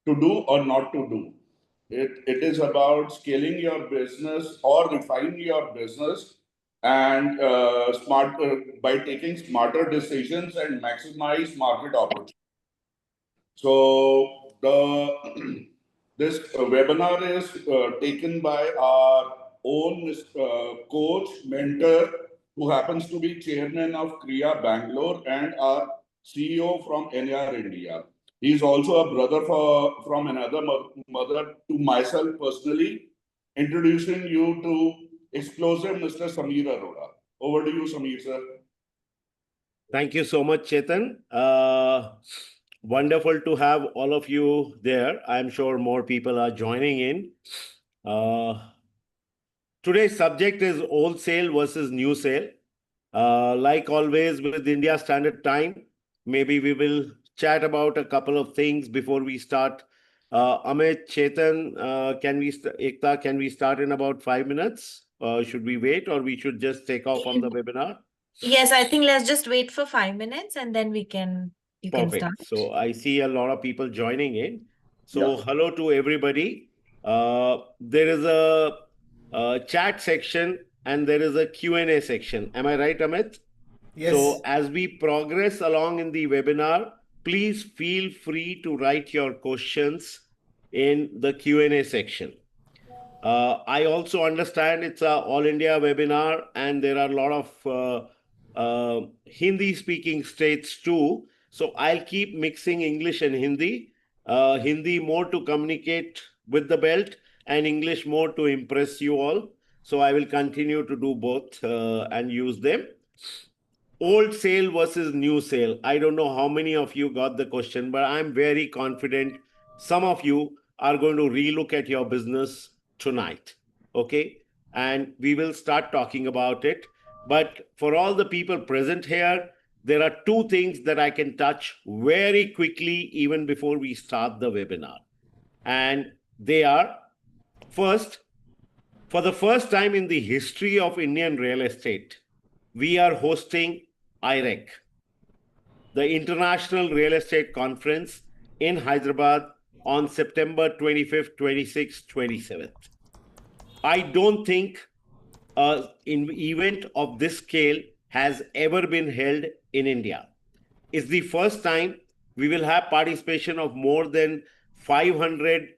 to do or not to do. It is about scaling your business or refining your business and by taking smarter decisions and maximize market opportunity. So the this webinar is taken by our own coach, mentor, who happens to be chairman of Kriya Bangalore and our CEO from NAR-India. He is also a brother from another mother to myself personally. Introducing you to explosive Mr. Samir Arora. Over to you, Samir, sir. Thank you so much, Chetan. Wonderful to have all of you there. I'm sure more people are joining in. Today's subject is old sale versus new sale. Like always with India Standard Time, maybe we will chat about a couple of things before we start. Amit, Chetan, Ekta, can we start in about 5 minutes? Should we wait or we should just take off on the webinar? Yes, I think let's just wait for 5 minutes and then you can start. So I see a lot of people joining in. So hello to everybody. There is a chat section and there is a Q&A section. Am I right, Amit? Yes. So as we progress along in the webinar, please feel free to write your questions in the Q&A section. I also understand it's a all India webinar and there are a lot of Hindi speaking states too. So I'll keep mixing English and Hindi. Hindi more to communicate with the belt and English more to impress you all. So I will continue to do both and use them. Old sale versus new sale. I don't know how many of you got the question, but I'm very confident some of you are going to relook at your business tonight. Okay. And we will start talking about it. But for all the people present here, there are two things that I can touch very quickly, even before we start the webinar. And they are, first, for the first time in the history of Indian real estate, we are hosting IREC, the International Real Estate Conference in Hyderabad on September 25th, 26th, 27th. I don't think an event of this scale has ever been held in India. It's the first time we will have participation of more than 500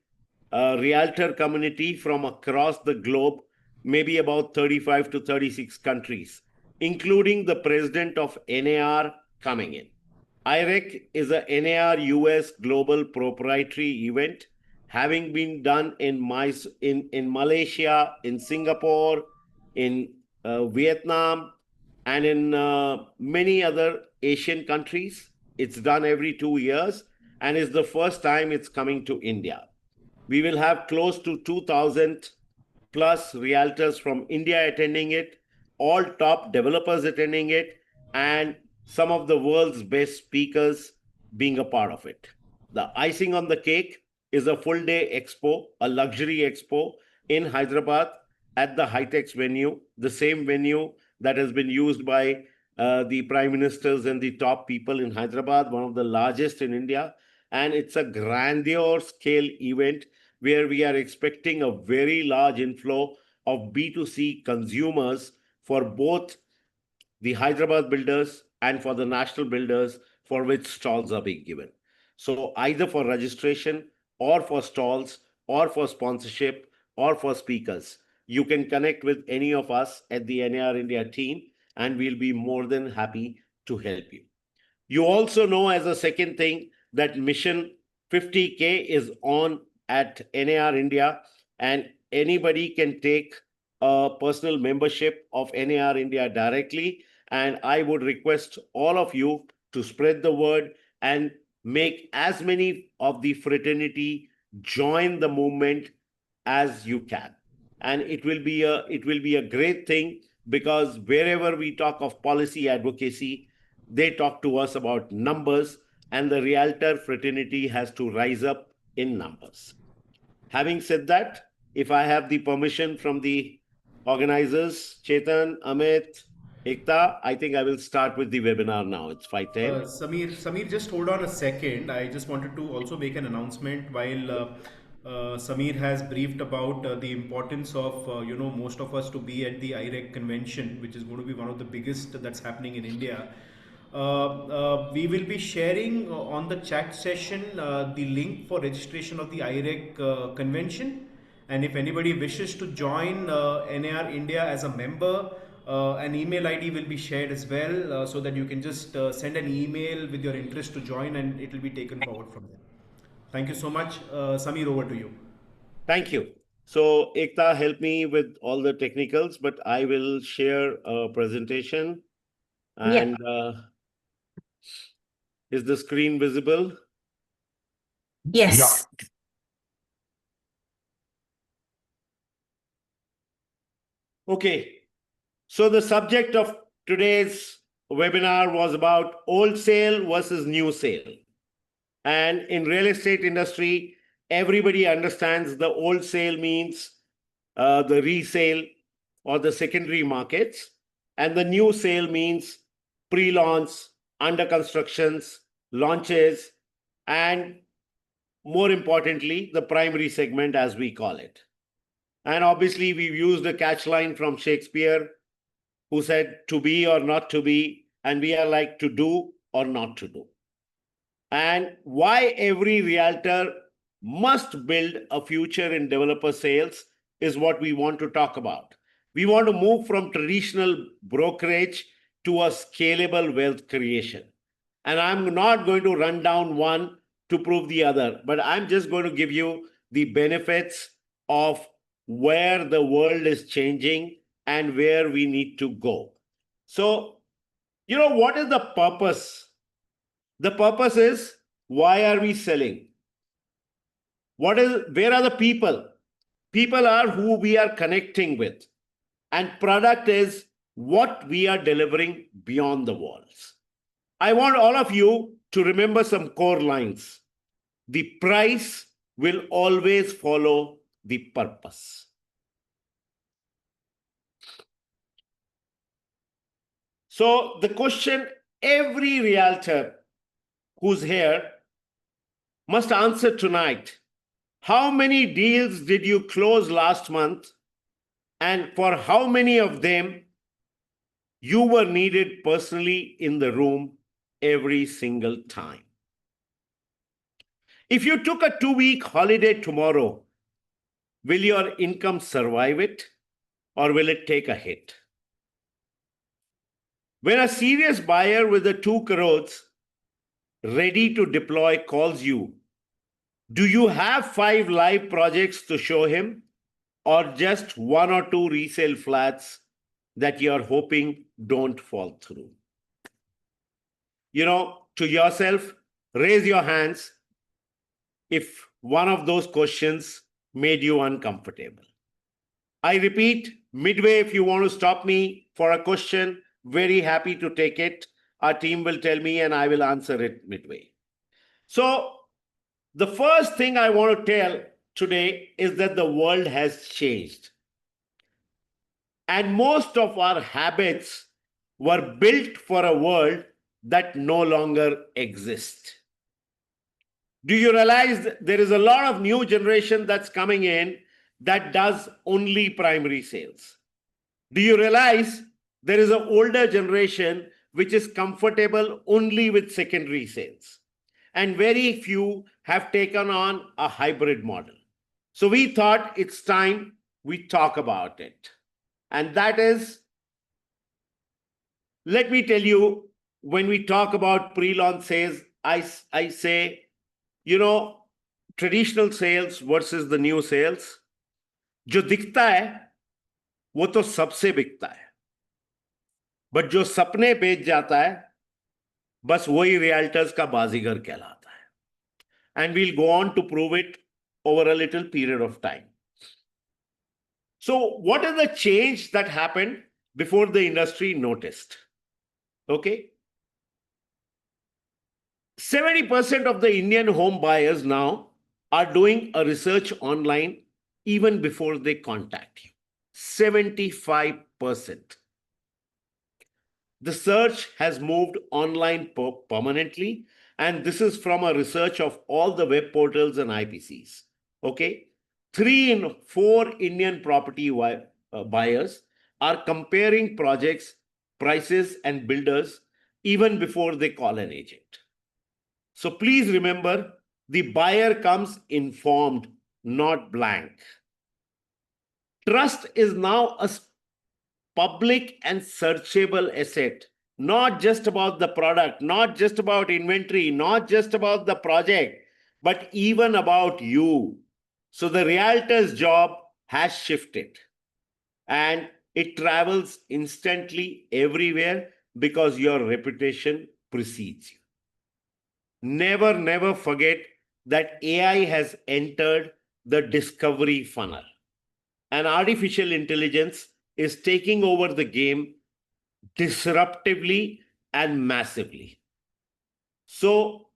realtor community from across the globe, maybe about 35 to 36 countries, including the president of NAR coming in. IREC is a NAR US global proprietary event having been done in Malaysia, in Singapore, in Vietnam, and in many other Asian countries. It's done every 2 years and it's the first time it's coming to India. We will have close to 2,000 plus realtors from India attending it, all top developers attending it, and some of the world's best speakers being a part of it. The icing on the cake is a full day expo, a luxury expo in Hyderabad at the Hightex venue, the same venue that has been used by the prime ministers and the top people in Hyderabad, one of the largest in India. And it's a grandiose scale event where we are expecting a very large inflow of B2C consumers for both the Hyderabad builders and for the national builders for which stalls are being given. So either for registration or for stalls or for sponsorship or for speakers, you can connect with any of us at the NAR-India team and we'll be more than happy to help you. You also know, as a second thing, that Mission 50K is on at NAR-India and anybody can take a personal membership of NAR-India directly. And I would request all of you to spread the word and make as many of the fraternity join the movement as you can. And it will be a great thing, because wherever we talk of policy advocacy, they talk to us about numbers, and the realtor fraternity has to rise up in numbers. Having said that, if I have the permission from the organizers, Chetan, Amit, Ekta, I think I will start with the webinar now. It's 5:10. Samir, just hold on a second. I just wanted to also make an announcement while Samir has briefed about the importance of most of us to be at the IREC convention, which is going to be one of the biggest that's happening in India. We will be sharing on the chat session the link for registration of the IREC convention. And if anybody wishes to join NAR-India as a member, an email ID will be shared as well, so that you can just send an email with your interest to join, and it will be taken forward from there. Thank you so much. Samir, over to you. Thank you. So Ekta, help me with all the technicals, but I will share a presentation. And is the screen visible? Yes. Okay. So the subject of today's webinar was about old sale versus new sale. And in real estate industry, everybody understands the old sale means the resale or the secondary markets, and the new sale means pre-launch, under constructions, launches, and more importantly, the primary segment as we call it. And obviously, we've used a catch line from Shakespeare, who said to be or not to be, and we are like to do or not to do. And why every realtor must build a future in developer sales is what we want to talk about. We want to move from traditional brokerage to a scalable wealth creation. And I'm not going to run down one to prove the other, but I'm just going to give you the benefits of where the world is changing and where we need to go. So, what is the purpose? The purpose is, why are we selling? Where are the people? People are who we are connecting with. And product is what we are delivering beyond the walls. I want all of you to remember some core lines. The price will always follow the purpose. So the question every realtor who's here must answer tonight: how many deals did you close last month, and for how many of them you were needed personally in the room every single time? If you took a 2-week holiday tomorrow, will your income survive it, or will it take a hit? When a serious buyer with a 2 crores ready to deploy calls you, do you have 5 live projects to show him, or just 1 or 2 resale flats that you're hoping don't fall through? To yourself, raise your hands if one of those questions made you uncomfortable. I repeat, midway, if you want to stop me for a question, very happy to take it. Our team will tell me and I will answer it midway. So the first thing I want to tell today is that the world has changed. And most of our habits were built for a world that no longer exists. Do you realize there is a lot of new generation that's coming in that does only primary sales? Do you realize there is an older generation which is comfortable only with secondary sales? And very few have taken on a hybrid model. So we thought it's time we talk about it. And that is, let me tell you, when we talk about pre-launch sales, I say, traditional sales versus the new sales, जो दिखता है वो तो सबसे बिकता है, but जो सपने बेच जाता है बस वही रियल्टर्स का बाजीगर कहलाता है. And we'll go on to prove it over a little period of time. So what is the change that happened before the industry noticed? Okay. 70% of the Indian home buyers now are doing a research online even before they contact you. 75%. the search has moved online permanently. And this is from a research of all the web portals and IPCs. Okay. 3 in 4 Indian property buyers are comparing projects, prices, and builders even before they call an agent. So please remember, the buyer comes informed, not blank. Trust is now a public and searchable asset, not just about the product, not just about inventory, not just about the project, but even about you. So the realtor's job has shifted, and it travels instantly everywhere because your reputation precedes you. Never, never forget that AI has entered the discovery funnel, and artificial intelligence is taking over the game disruptively and massively. So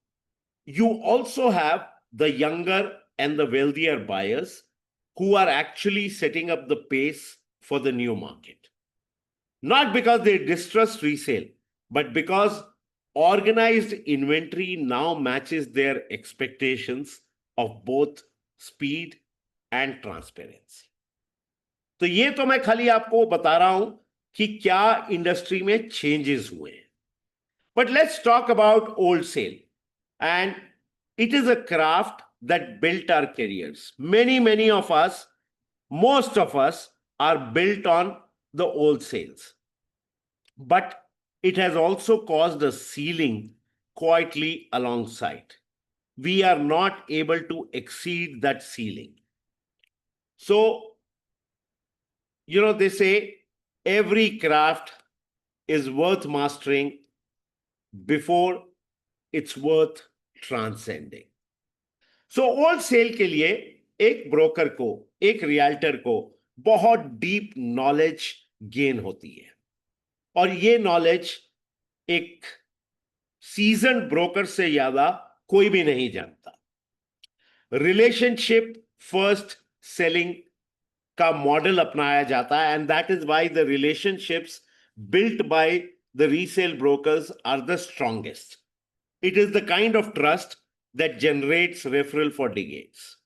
you also have the younger and the wealthier buyers who are actually setting up the pace for the new market. Not because they distrust resale, but because organized inventory now matches their expectations of both speed and transparency. तो ये तो मैं खाली आपको बता रहा हूं कि क्या इंडस्ट्री में चेंजेस हुए हैं. But let's talk about wholesale. And it is a craft that built our careers. Many of us, most of us, are built on the wholesales. But it has also caused a ceiling quietly alongside. We are not able to exceed that ceiling. So, they say every craft is worth mastering before it's worth transcending. So wholesale के लिए एक broker को, एक realtor को बहुत deep knowledge gain होती है, और ये नॉलेज एक सीजन ब्रोकर से ज्यादा कोई भी नहीं जानता. रिलेशनशिप फर्स्ट सेलिंग का मॉडल अपनाया जाता है, and that is why the relationships built by the resale brokers are the strongest. It is the kind of trust that generates referral for decades.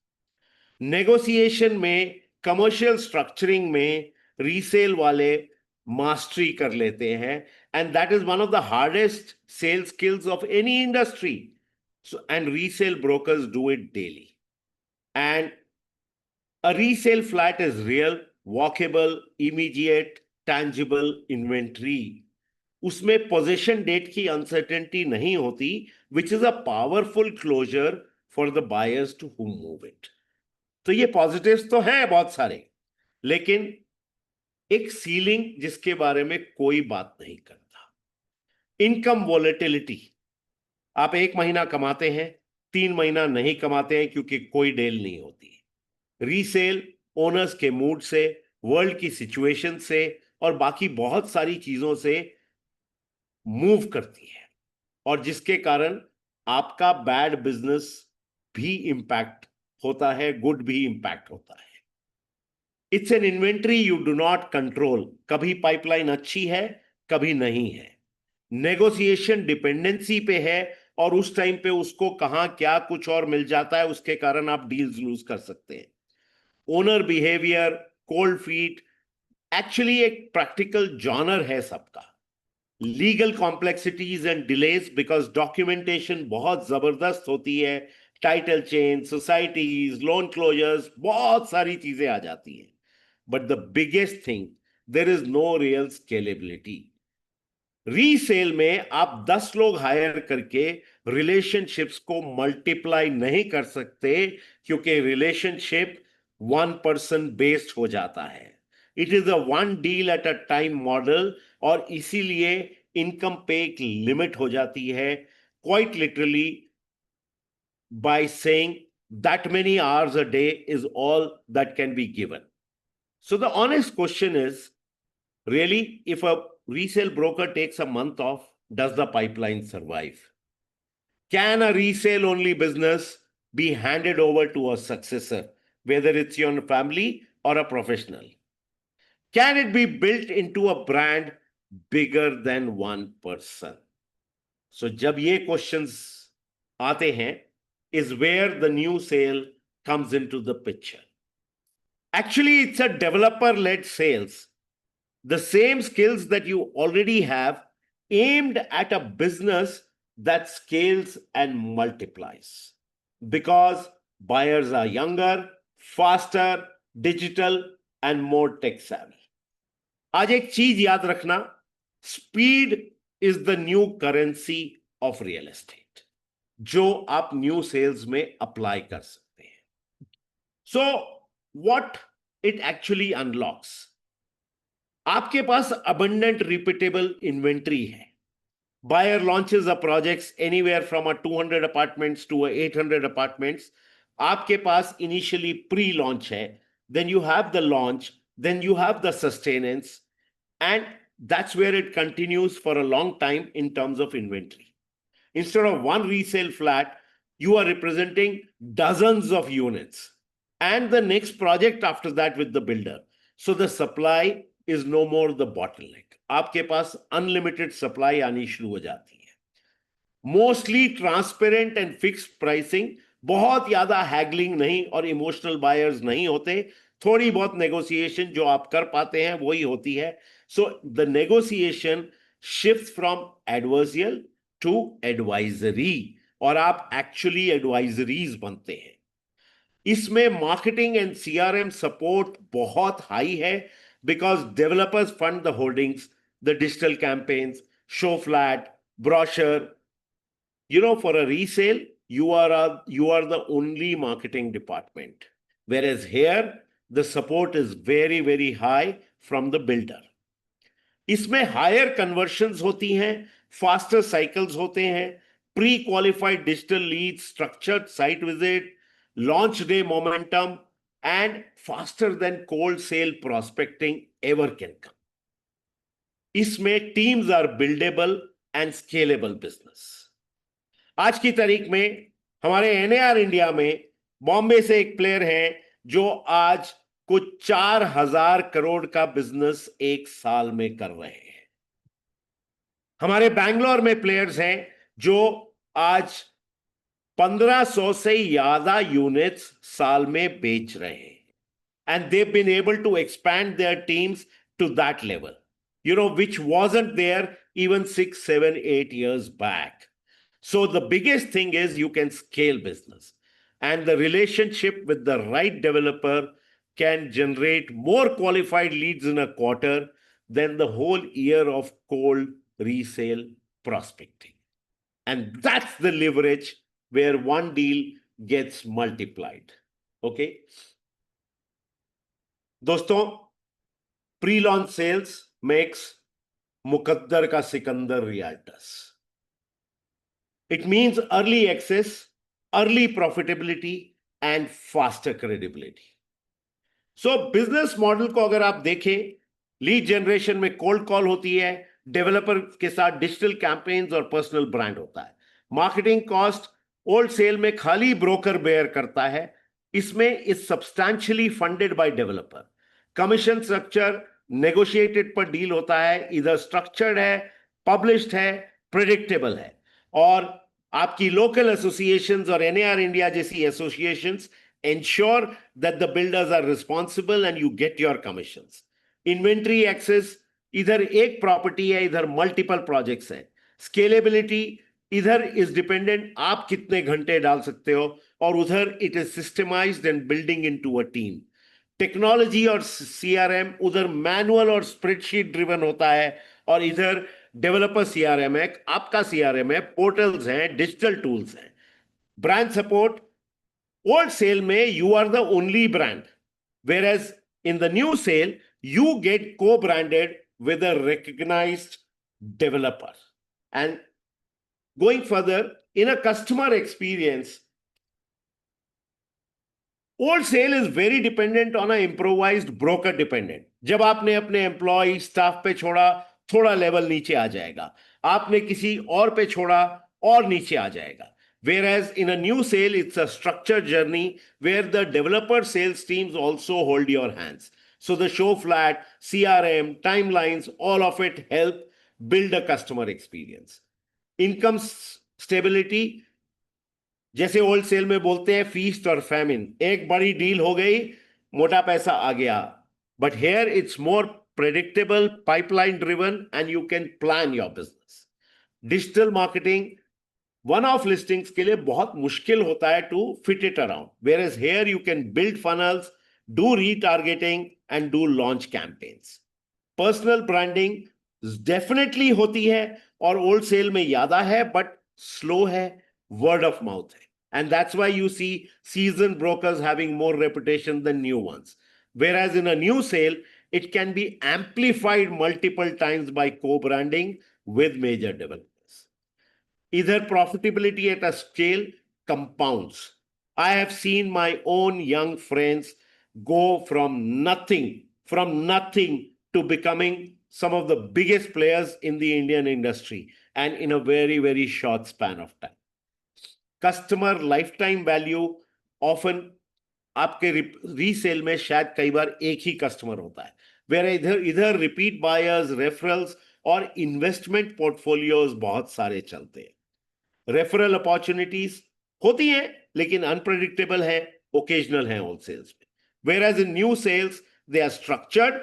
Negotiation में, commercial structuring में resale वाले mastery कर लेते हैं, and that is one of the hardest sales skills of any industry. So, and resale brokers do it daily. And a resale flat is real, walkable, immediate, tangible inventory. उसमें position date की uncertainty नहीं होती, which is a powerful closure for the buyers to who move it. तो ये positives तो हैं बहुत सारे, लेकिन एक सीलिंग जिसके बारे में कोई बात नहीं करता. Income volatility. आप 1 महीना कमाते हैं, 3 महीना नहीं कमाते हैं क्योंकि कोई डील नहीं होती. रीसेल ओनर्स के मूड से, वर्ल्ड की सिचुएशन से और बाकी बहुत सारी चीजों से मूव करती है, और जिसके कारण आपका बैड बिजनेस भी इंपैक्ट होता है, गुड भी इंपैक्ट होता है. It's an inventory you do not control. कभी पाइपलाइन अच्छी है, कभी नहीं है. नेगोशिएशन डिपेंडेंसी पे है, और उस टाइम पे उसको कहां क्या कुछ और मिल जाता है, उसके कारण आप डील्स लूज कर सकते हैं. Owner behaviour, cold feet, actually एक प्रैक्टिकल जॉनर है सबका. Legal complexities and delays, because documentation बहुत जबरदस्त होती है. Title change, societies, loan closures, बहुत सारी चीजें आ जाती हैं. But the biggest thing, there is no real scalability. Resale में आप 10 लोग हायर करके रिलेशनशिप्स को मल्टीप्लाई नहीं कर सकते, क्योंकि रिलेशनशिप 1 पर्सन बेस्ड हो जाता है. It is a 1 deal at a time model, और इसीलिए इनकम पे एक लिमिट हो जाती है, quite literally by saying that many hours a day is all that can be given. So the honest question is, really, if a resale broker takes a month off, does the pipeline survive? Can a resale only business be handed over to a successor, whether it's your family or a professional? Can it be built into a brand bigger than one person. So जब ये questions आते हैं is where the new sale comes into the picture. Actually, it's a developer-led sales. The same skills that you already have aimed at a business that scales and multiplies. Because buyers are younger, faster, digital, and more tech savvy. आज एक चीज याद रखना, speed is the new currency of real estate, जो आप new sales में apply कर सकते हैं. So what it actually unlocks, आपके पास अबंडेंट रिपीटेबल इन्वेंट्री है. Buyer launches a projects anywhere from a 200 apartments to a 800 apartments. आपके पास initially pre-launch है, then you have the launch, then you have the sustenance, and that's where it continues for a long time in terms of inventory. Instead of one resale flat, you are representing dozens of units and the next project after that with the builder. So the supply is no more the bottleneck. आपके पास unlimited supply आनी शुरू हो जाती है. Mostly transparent and fixed pricing, बहुत ज्यादा haggling नहीं और emotional buyers नहीं होते. थोड़ी बहुत negotiation जो आप कर पाते हैं वही होती है. So the negotiation shifts from adversarial to advisory और आप actually advisories बनते हैं. इसमें मार्केटिंग एंड सीआरएम सपोर्ट बहुत हाई है, because developers fund the hoardings, the digital campaigns, show flat, brochure. For a resale, you are the only marketing department, whereas here the support is very very high from the builder. इसमें higher conversions होती हैं, faster cycles होते हैं, pre qualified digital lead, structured site visit, launch day momentum, and faster than cold sale prospecting ever can come. इसमें teams are buildable and scalable business. आज की तारीख में हमारे NAR इंडिया में बॉम्बे से एक प्लेयर है जो आज कुछ 4,000 करोड़ का बिजनेस एक साल में कर रहे हैं. हमारे बैंगलोर में प्लेयर्स हैं जो आज 1,500 से ज्यादा यूनिट्स साल में बेच रहे हैं. And they've been able to expand their teams to that level, which wasn't there even 6, 7, 8 years back. So the biggest thing is you can scale business, and the relationship with the right developer can generate more qualified leads in a quarter than the whole year of cold resale prospecting. And that's the leverage where one deal gets multiplied. Okay? दोस्तों, pre-launch sales makes मुकद्दर का Sikandar Realtors. It means early access, early profitability, and faster credibility. So business model को अगर आप देखें, lead generation में cold call होती है, developer के साथ डिजिटल कैंपेन्स और पर्सनल ब्रांड होता है. मार्केटिंग कॉस्ट ओल्ड सेल में खाली ब्रोकर बेयर करता है, इसमें is substantially funded by developer. Commission structure negotiated पर डील होता है, इधर स्ट्रक्चर्ड है, पब्लिश्ड है, प्रेडिक्टेबल है. और आपकी लोकल एसोसिएशंस और NAR इंडिया जैसी associations ensure that the builders are responsible and you get your commissions. Inventory access, इधर एक प्रॉपर्टी है, इधर मल्टीपल प्रोजेक्ट्स है. स्केलेबिलिटी, इधर इज डिपेंडेंट आप कितने घंटे डाल सकते हो, और उधर it is systemised and building into a team. Technology और CRM उधर मैनुअल और स्प्रेडशीट ड्रिवन होता है, और इधर डेवलपर CRM है, आपका CRM है, पोर्टल्स हैं, डिजिटल टूल्स हैं. ब्रांड सपोर्ट, ओल्ड सेल में you are the only brand, whereas in the new sale you get co-branded with a recognized developer. And going further, in a customer experience, old sale is very dependent on an improvised broker dependent. जब आपने अपने employ staff पे छोड़ा, थोड़ा level नीचे आ जाएगा, आपने किसी और पे छोड़ा और नीचे आ जाएगा. Whereas in a new sale, it's a structured journey where the developer sales teams also hold your hands. So the show flat, CRM, timelines, all of it help build a customer experience. Income stability, जैसे wholesale में बोलते हैं feast और famine, एक बड़ी deal हो गई, मोटा पैसा आ गया. But here it's more predictable, pipeline driven, and you can plan your business. Digital marketing one of listings के लिए बहुत मुश्किल होता है to fit it around, whereas here you can build funnels, do retargeting and do launch campaigns. Personal branding definitely होती है और old sale में ज्यादा है, बट स्लो है, वर्ड ऑफ माउथ है. And that's why you see seasoned brokers having more reputation than new ones. Whereas in a new sale, it can be amplified multiple times by co-branding with major developers. Either profitability at a scale compounds. I have seen my own young friends go from nothing to becoming some of the biggest players in the Indian industry, and in a very, very short span of time. Customer life time value often आपके resale में शायद कई बार एक ही customer होता है, where इधर repeat buyers, referrals और investment portfolios बहुत सारे चलते हैं. रेफरल अपॉर्चुनिटीज होती हैं लेकिन अनप्रेडिक्टेबल है, ओकेजनल है ऑल सेल्स में. Whereas in new sales they are structured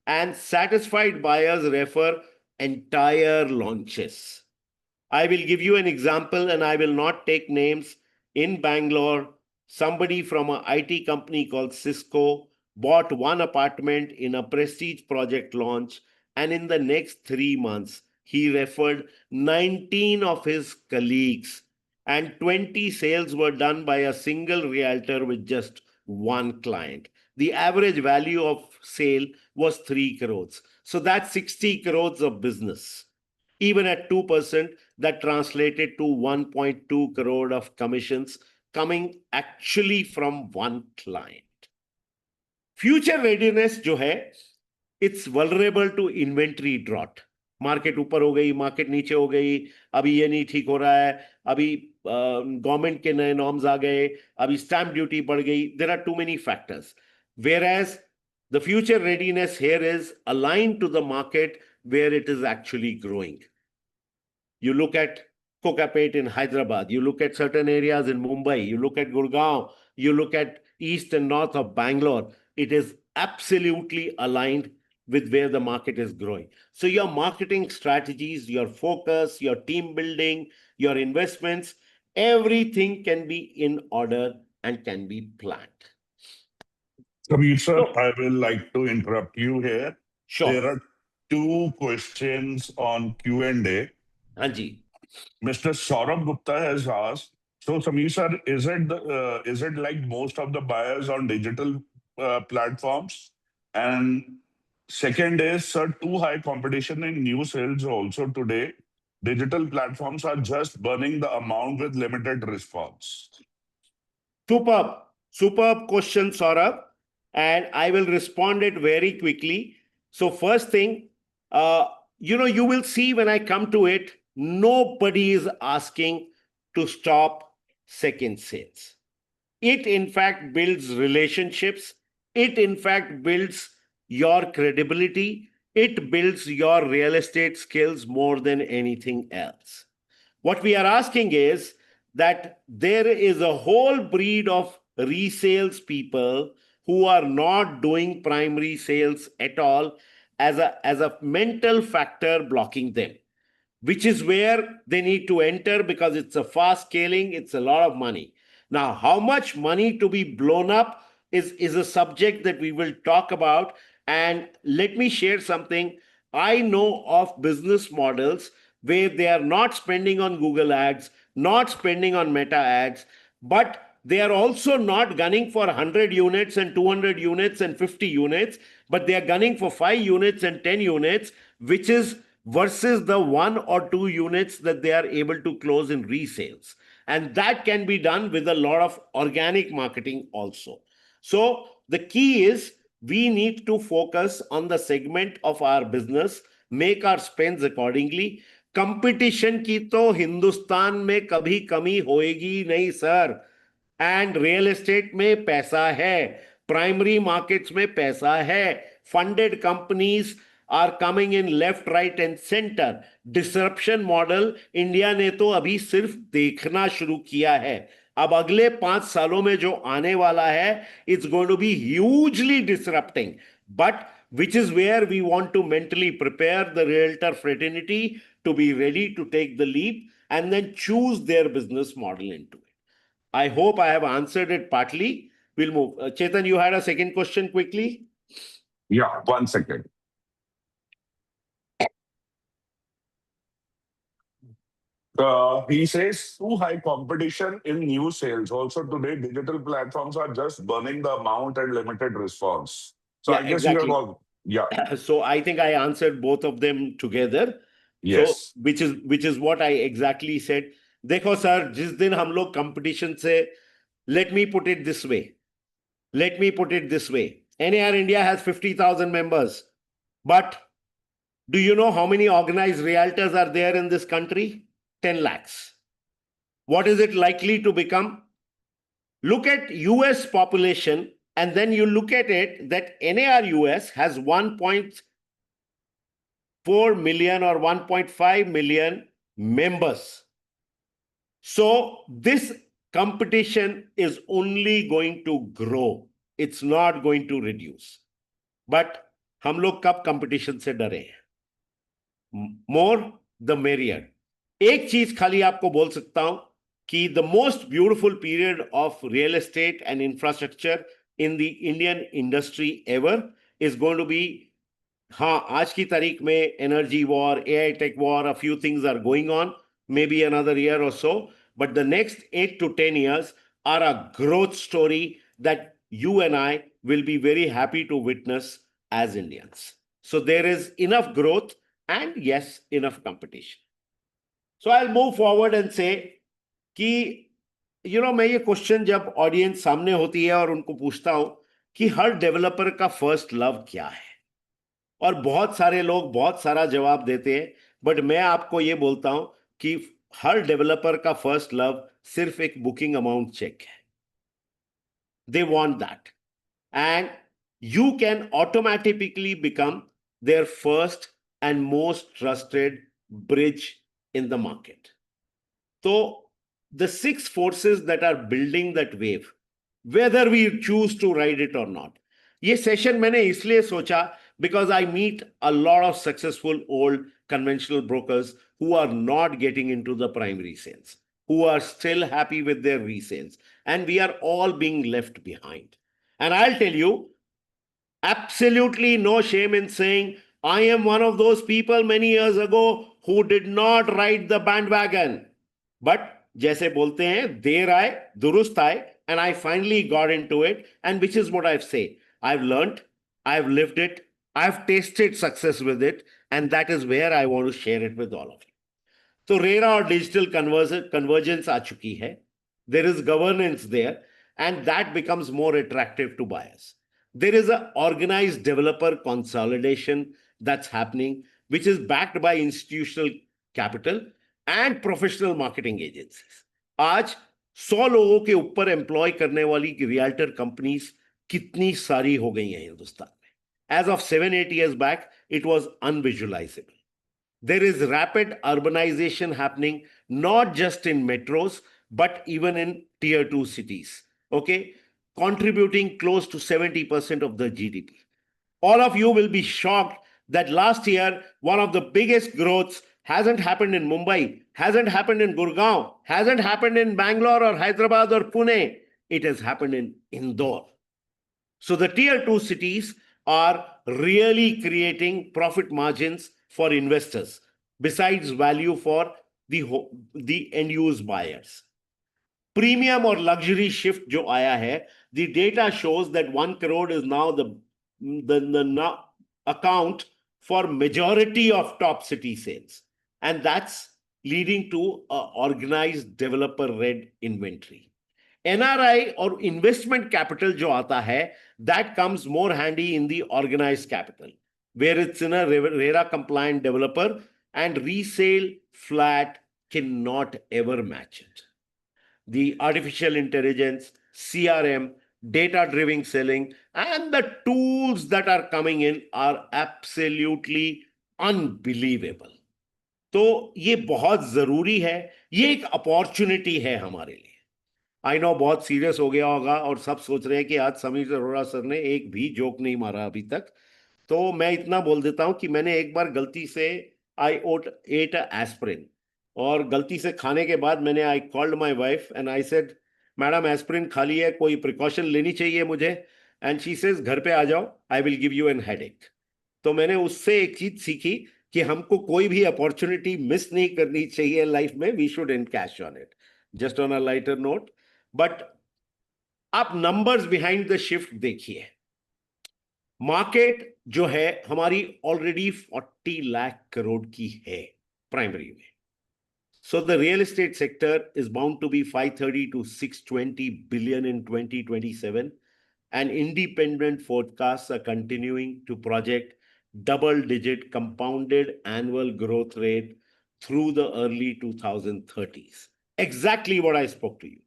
and satisfied buyers refer entire launches. I will give you an example and I will not take names. In Bangalore, somebody from an IT company called Cisco bought one apartment in a prestige project launch, and in the next 3 months, he referred 19 of his colleagues, and 20 sales were done by a single realtor with just one client. The average value of sale was 3 crores. So that's 60 crores of business. Even at 2%, that translated to 1.2 crore of commissions coming actually from one client. Future readiness जो है, it's vulnerable to inventory drought. Market ऊपर हो गई, market नीचे हो गई, अभी ये नहीं ठीक हो रहा है, अभी गवर्नमेंट के नए नॉर्म्स आ गए, अभी स्टैंप ड्यूटी बढ़ गई. There are too many factors. Whereas the future readiness here is aligned to the market where it is actually growing. You look at Kokapet in Hyderabad, you look at certain areas in Mumbai, you look at Gurgaon, you look at east and north of Bangalore, it is absolutely aligned with where the market is growing. So your marketing strategies, your focus, your team building, your investments, everything can be in order and can be planned. Samir sir, I will like to interrupt you here. Sure. There are 2 questions on Q&A. Anji. Mr. Saurabh Gupta has asked, so Samir sir, is it like most of the buyers on digital platforms? And second is, sir, too high competition in new sales also today. Digital platforms are just burning the amount with limited response. Superb question, Saurabh. And I will respond it very quickly. So first thing, you will see when I come to it, nobody is asking to stop second sales. It in fact builds relationships. It in fact builds your credibility. It builds your real estate skills more than anything else. What we are asking is that there is a whole breed of resales people who are not doing primary sales at all as a mental factor blocking them, which is where they need to enter because it's a fast scaling, it's a lot of money. Now, how much money to be blown up is a subject that we will talk about. And let me share something. I know of business models where they are not spending on Google ads, not spending on Meta ads, but they are also not gunning for 100 units and 200 units and 50 units, but they are gunning for 5 units and 10 units, which is versus the 1 or 2 units that they are able to close in resales. And that can be done with a lot of organic marketing also. So the key is we need to focus on the segment of our business, make our spends accordingly. Competition की तो हिंदुस्तान में कभी कमी होएगी नहीं sir. And real estate में पैसा है, प्राइमरी मार्केट्स में पैसा है, funded companies are coming in left, right, and center. Disruption model India ने तो अभी सिर्फ देखना शुरू किया है. अब अगले 5 सालों में जो आने वाला है, it's going to be hugely disrupting. But which is where we want to mentally prepare the realtor fraternity to be ready to take the leap and then choose their business model into it. I hope I have answered it partly. We'll move. Chetan, you had a second question quickly? Yeah, 1 second. He says too high competition in new sales. Also today, digital platforms are just burning the amount and limited response. So Yeah, I guess you have exactly. all, yeah, So I think I answered both of them together. yes. So which is what I exactly said. देखो sir, जिस दिन हम लोग competition से, let me put it this way. NAR India has 50,000 members. But do you know how many organized realtors are there in this country? 10 lakhs. What is it likely to become? Look at US population and then you look at it that NAR US has 1.4 million or 1.5 million members. So this competition is only going to grow. It's not going to reduce. But हम लोग कब competition से डरे हैं? More the merrier. एक चीज खाली आपको बोल सकता हूं कि the most beautiful period of real estate and infrastructure in the Indian industry ever is going to be, हाँ, आज की तारीख में energy war, AI tech war, a few things are going on, maybe another year or so, but the next 8 to 10 years are a growth story that you and I will be very happy to witness as Indians. So there is enough growth and yes, enough competition. So I'll move forward and say कि मैं ये question जब audience सामने होती है और उनको पूछता हूं कि हर डेवलपर का फर्स्ट लव क्या है, और बहुत सारे लोग बहुत सारा जवाब देते हैं, बट मैं आपको ये बोलता हूं कि हर डेवलपर का फर्स्ट लव सिर्फ एक बुकिंग अमाउंट चेक है. They want that and you can automatically become their first and most trusted bridge in the market. So the 6 forces that are building that wave, whether we choose to ride it or not. ये session मैंने इसलिए सोचा because I meet a lot of successful old conventional brokers who are not getting into the primary sales, who are still happy with their resales, and we are all being left behind. And I'll tell you, absolutely no shame in saying I am one of those people many years ago who did not ride the bandwagon. But जैसे बोलते हैं, देर आए दुरुस्त आए, and I finally got into it, and which is what I've said. I've learned, I've lived it, I've tasted success with it, and that is where I want to share it with all of you. So RERA और digital convergence आ चुकी है. There is governance there, and that becomes more attractive to buyers. There is an organized developer consolidation that's happening, which is backed by institutional capital and professional marketing agencies. आज 100 लोगों के ऊपर employ करने वाली realtor companies कितनी सारी हो गई हैं हिंदुस्तान में. As of 7-8 years back, it was unvisualizable. There is rapid urbanization happening, not just in metros, but even in tier 2 cities. Okay, contributing close to 70% of the GDP. All of you will be shocked that last year, one of the biggest growths hasn't happened in Mumbai, hasn't happened in Gurgaon, hasn't happened in Bangalore or Hyderabad or Pune. It has happened in Indore. So the tier 2 cities are really creating profit margins for investors, besides value for the end use buyers. Premium or luxury shift जो आया है, the data shows that 1 crore is now the account for majority of top city sales, and that's leading to organized developer-led inventory. NRI or investment capital जो आता है, that comes more handy in the organized capital, where it's in a RERA compliant developer, and resale flat cannot ever match it. The artificial intelligence, CRM, data-driven selling, and the tools that are coming in are absolutely unbelievable. तो ये बहुत जरूरी है, ये एक opportunity है हमारे लिए. आई नो बहुत सीरियस हो गया होगा और सब सोच रहे हैं कि आज समीर अरोड़ा सर ने एक भी जोक नहीं मारा अभी तक. तो मैं इतना बोल देता हूं कि मैंने एक बार गलती से आई एट एस्प्रिन, और गलती से खाने के बाद मैंने I called my wife and I said, madam aspirin खा ली है, कोई प्रिकॉशन लेनी चाहिए मुझे. एंड शी सेज घर पे आ जाओ, I will give you an headache. तो मैंने उससे एक चीज सीखी कि हमको कोई भी अपॉर्चुनिटी मिस नहीं करनी चाहिए लाइफ में. We should cash on it. Just on a lighter note. But आप नंबर्स बिहाइंड द शिफ्ट देखिए. मार्केट जो है हमारी ऑलरेडी 40 लाख करोड़ की है प्राइमरी में. So the real estate sector is bound to be 530 to 620 billion in 2027, and independent forecasts are continuing to project double-digit compounded annual growth rate through the early 2030s. Exactly what I spoke to you.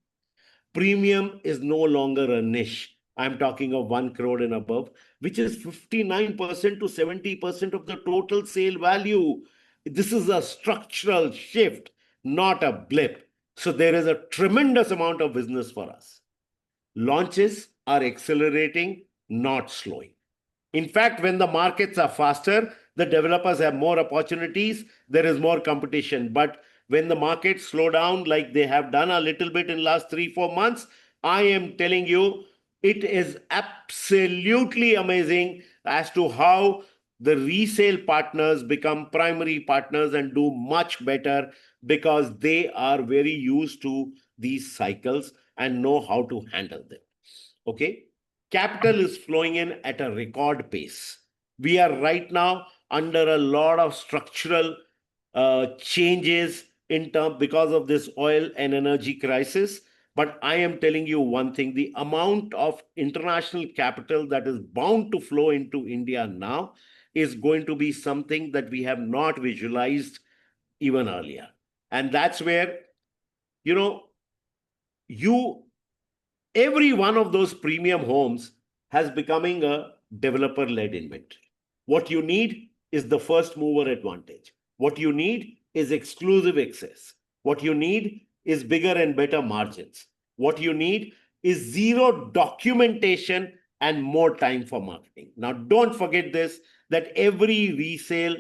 Premium is no longer a niche. I'm talking of 1 crore and above, which is 59% to 70% of the total sale value. This is a structural shift, not a blip. So there is a tremendous amount of business for us. Launches are accelerating, not slowing. In fact, when the markets are faster, the developers have more opportunities, there is more competition. But when the markets slow down, like they have done a little bit in last 3-4 months, I am telling you, it is absolutely amazing as to how the resale partners become primary partners and do much better because they are very used to these cycles and know how to handle them. Okay? Capital is flowing in at a record pace. We are right now under a lot of structural changes in term because of this oil and energy crisis. But I am telling you one thing, the amount of international capital that is bound to flow into India now is going to be something that we have not visualized even earlier. And that's where, you know, every one of those premium homes has becoming a developer-led inventory. What you need is the first mover advantage. What you need is exclusive access. What you need is bigger and better margins. What you need is zero documentation and more time for marketing. Now, don't forget this, that every resale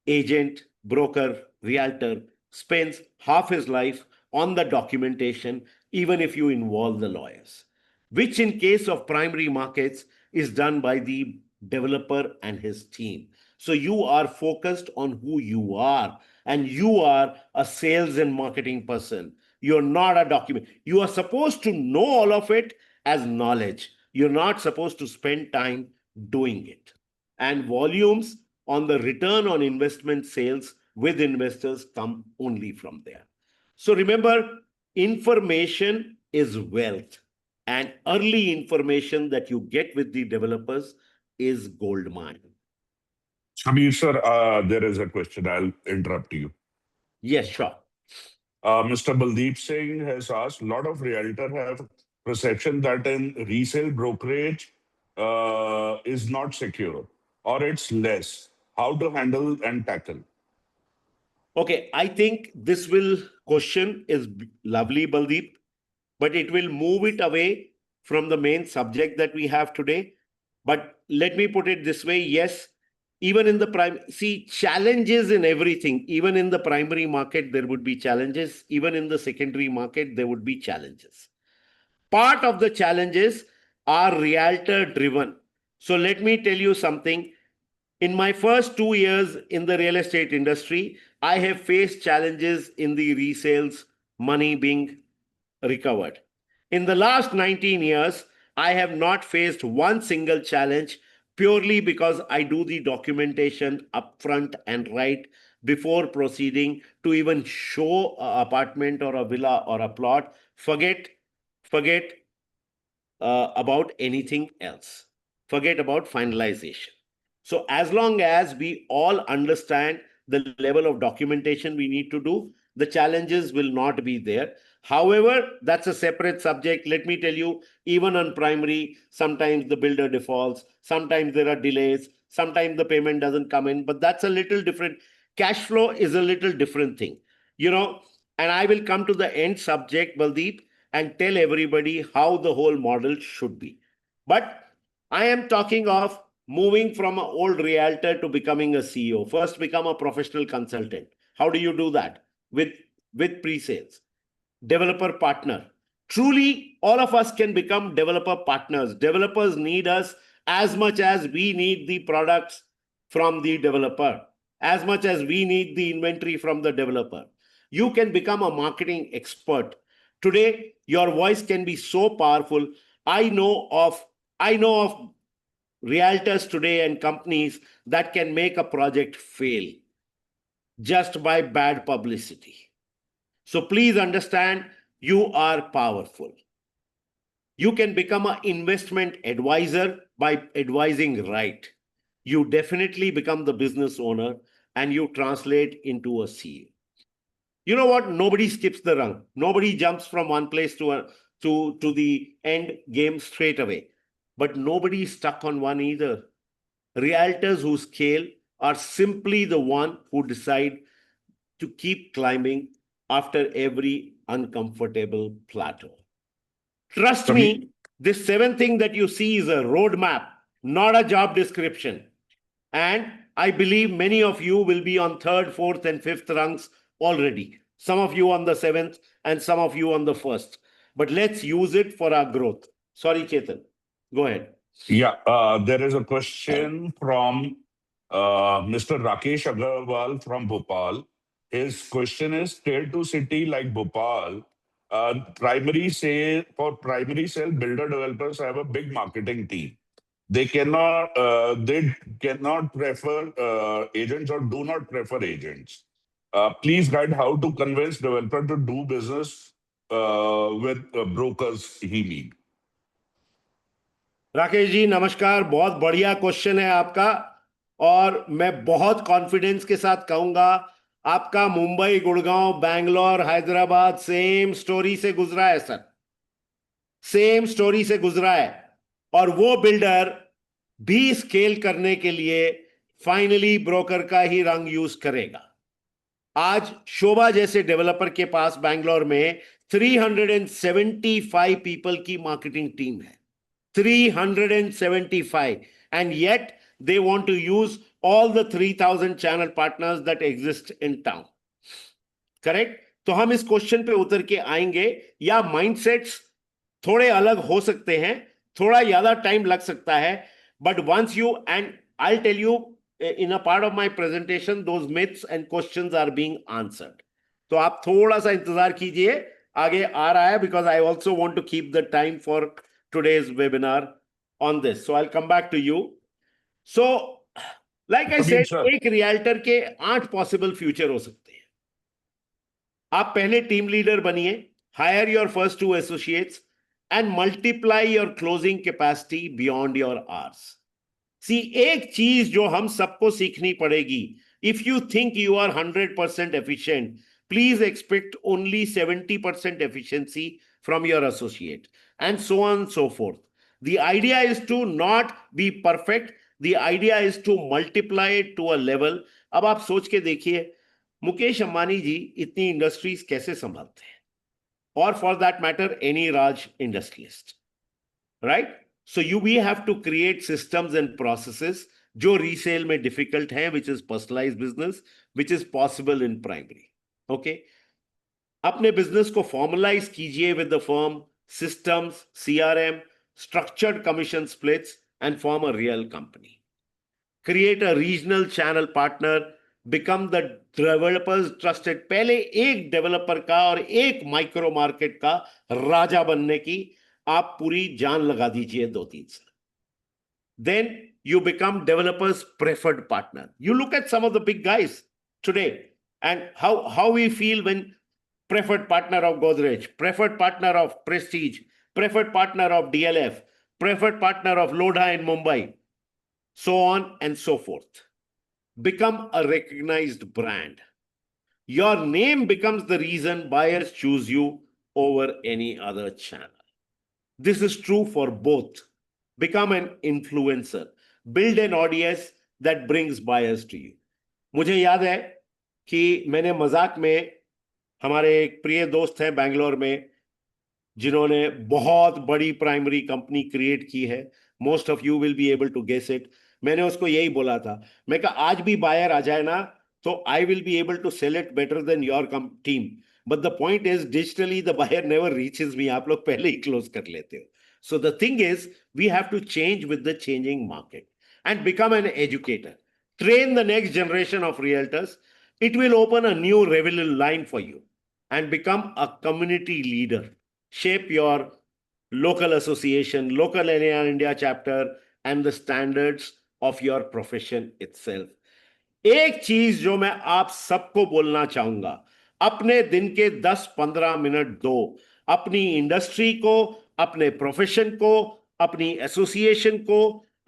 agent, broker, realtor spends half his life on the documentation, even if you involve the lawyers, which in case of primary markets is done by the developer and his team. So you are focused on who you are, and you are a sales and marketing person. You're not a document. You are supposed to know all of it as knowledge. You're not supposed to spend time doing it. And volumes on the return on investment sales with investors come only from there. So remember, information is wealth, and early information that you get with the developers is gold mine. Samir sir, there is a question. I'll interrupt you. Yes, sure. Mr. Baldeep Singh has asked, a lot of realtors have perception that in resale brokerage is not secure or it's less. How to handle and tackle? Okay, I think this question is lovely, Baldeep, but it will move it away from the main subject that we have today. But let me put it this way. Yes, even in the challenges in everything, even in the primary market, there would be challenges. Even in the secondary market, there would be challenges. Part of the challenges are realtor driven. So let me tell you something. In my first 2 years in the real estate industry, I have faced challenges in the resales, money being recovered. In the last 19 years, I have not faced one single challenge purely because I do the documentation upfront and right before proceeding to even show an apartment or a villa or a plot. Forget about anything else. Forget about finalization. So as long as we all understand the level of documentation we need to do, the challenges will not be there. However, that's a separate subject. Let me tell you, even on primary, sometimes the builder defaults, sometimes there are delays, sometimes the payment doesn't come in, but that's a little different. Cash flow is a little different thing, and I will come to the end subject, Baldeep, and tell everybody how the whole model should be. But I am talking of moving from an old realtor to becoming a CEO. First, become a professional consultant. How do you do that? With pre-sales. Developer partner. Truly, all of us can become developer partners. Developers need us as much as we need the products from the developer, as much as we need the inventory from the developer. You can become a marketing expert. Today, your voice can be so powerful. I know of realtors today and companies that can make a project fail just by bad publicity. So please understand, you are powerful. You can become an investment advisor by advising right. You definitely become the business owner and you translate into a CEO. You know what? Nobody skips the rung. Nobody jumps from one place to the end game straight away. But nobody is stuck on one either. Realtors who scale are simply the one who decide to keep climbing after every uncomfortable plateau. Trust Samir, me, this seventh thing that you see is a roadmap, not a job description. And I believe many of you will be on third, fourth, and fifth rungs already. Some of you on the seventh, and some of you on the first. But let's use it for our growth. Sorry, Chetan. Go ahead. yeah, there is a question from Mr. Rakesh Agarwal from Bhopal. His question is, tier 2 city like Bhopal, for primary sale, builder developers have a big marketing team. They cannot prefer agents or do not prefer agents. Please guide how to convince developer to do business with brokers he need. Rakesh ji नमस्कार, बहुत बढ़िया question है आपका। और मैं बहुत confidence के साथ कहूंगा, आपका मुंबई, गुड़गांव, बैंगलोर, हैदराबाद सेम स्टोरी से गुजरा है सर, सेम स्टोरी से गुजरा है। और वो बिल्डर भी स्केल करने के लिए फाइनली ब्रोकर का ही रंग यूज करेगा। आज शोभा जैसे डेवलपर के पास बैंगलोर में 375 पीपल की मार्केटिंग टीम है, 375, and yet they want to use all the 3000 channel partners that exist in town. Correct? तो हम इस क्वेश्चन पे उतर के आएंगे, या माइंडसेट्स थोड़े अलग हो सकते हैं, थोड़ा ज्यादा टाइम लग सकता है, but once you, and I tell you in a part of my presentation, those myths and questions are being answered. तो आप थोड़ा सा इंतजार कीजिए, आगे आ रहा है, because I also want to keep the time for today's webinar on this. So I'll come back to you. So, like I Samir said, sir. एक रियल्टर के 8 पॉसिबल फ्यूचर हो सकते हैं. आप पहले टीम लीडर बनिए, hire your first 2 associates and multiply your closing capacity beyond your hours. See, एक चीज जो हम सबको सीखनी पड़ेगी, if you think you are 100% efficient, please expect only 70% efficiency from your associate, and so on and so forth. The idea is to not be perfect. The idea is to multiply it to a level. अब आप सोच के देखिए, मुकेश अंबानी जी इतनी industries कैसे संभालते हैं, और for that matter any Raj industrialist, right? So we have to create systems and processes जो रीसेल में डिफिकल्ट हैं, which is personalized business, which is possible in primary. Okay? अपने बिजनेस को फॉर्मलाइज कीजिए with the firm, systems, CRM, structured commission splits, and form a real company. Create a regional channel partner, become the developers trusted. पहले एक developer का और एक micro market का राजा बनने की आप पूरी जान लगा दीजिए 2-3 साल. Then you become developers preferred partner. You look at some of the big guys today and how we feel when preferred partner of Godrej, preferred partner of Prestige, preferred partner of DLF, preferred partner of Lodha in Mumbai, so on and so forth. Become a recognized brand. Your name becomes the reason buyers choose you, over any other channel. This is true for both. Become an influencer. Build an audience that brings buyers to you. मुझे याद है कि मैंने मजाक में, हमारे एक प्रिय दोस्त हैं बैंगलोर में जिन्होंने बहुत बड़ी प्राइमरी कंपनी क्रिएट की है, most of you will be able to guess it. मैंने उसको यही बोला था, मैं कहा आज भी बायर आ जाए ना तो I will be able to sell it better than your team. But the point is digitally the buyer never reaches me. आप लोग पहले ही क्लोज कर लेते हो. So the thing is we have to change with the changing market and become an educator. Train the next generation of realtors. It will open a new revenue line for you and become a community leader. Shape your local association, local NAR-India chapter, and the standards of your profession itself. एक चीज जो मैं आप सबको बोलना चाहूंगा, अपने दिन के 10-15 मिनट दो अपनी इंडस्ट्री को, अपने प्रोफेशन को, अपनी एसोसिएशन को,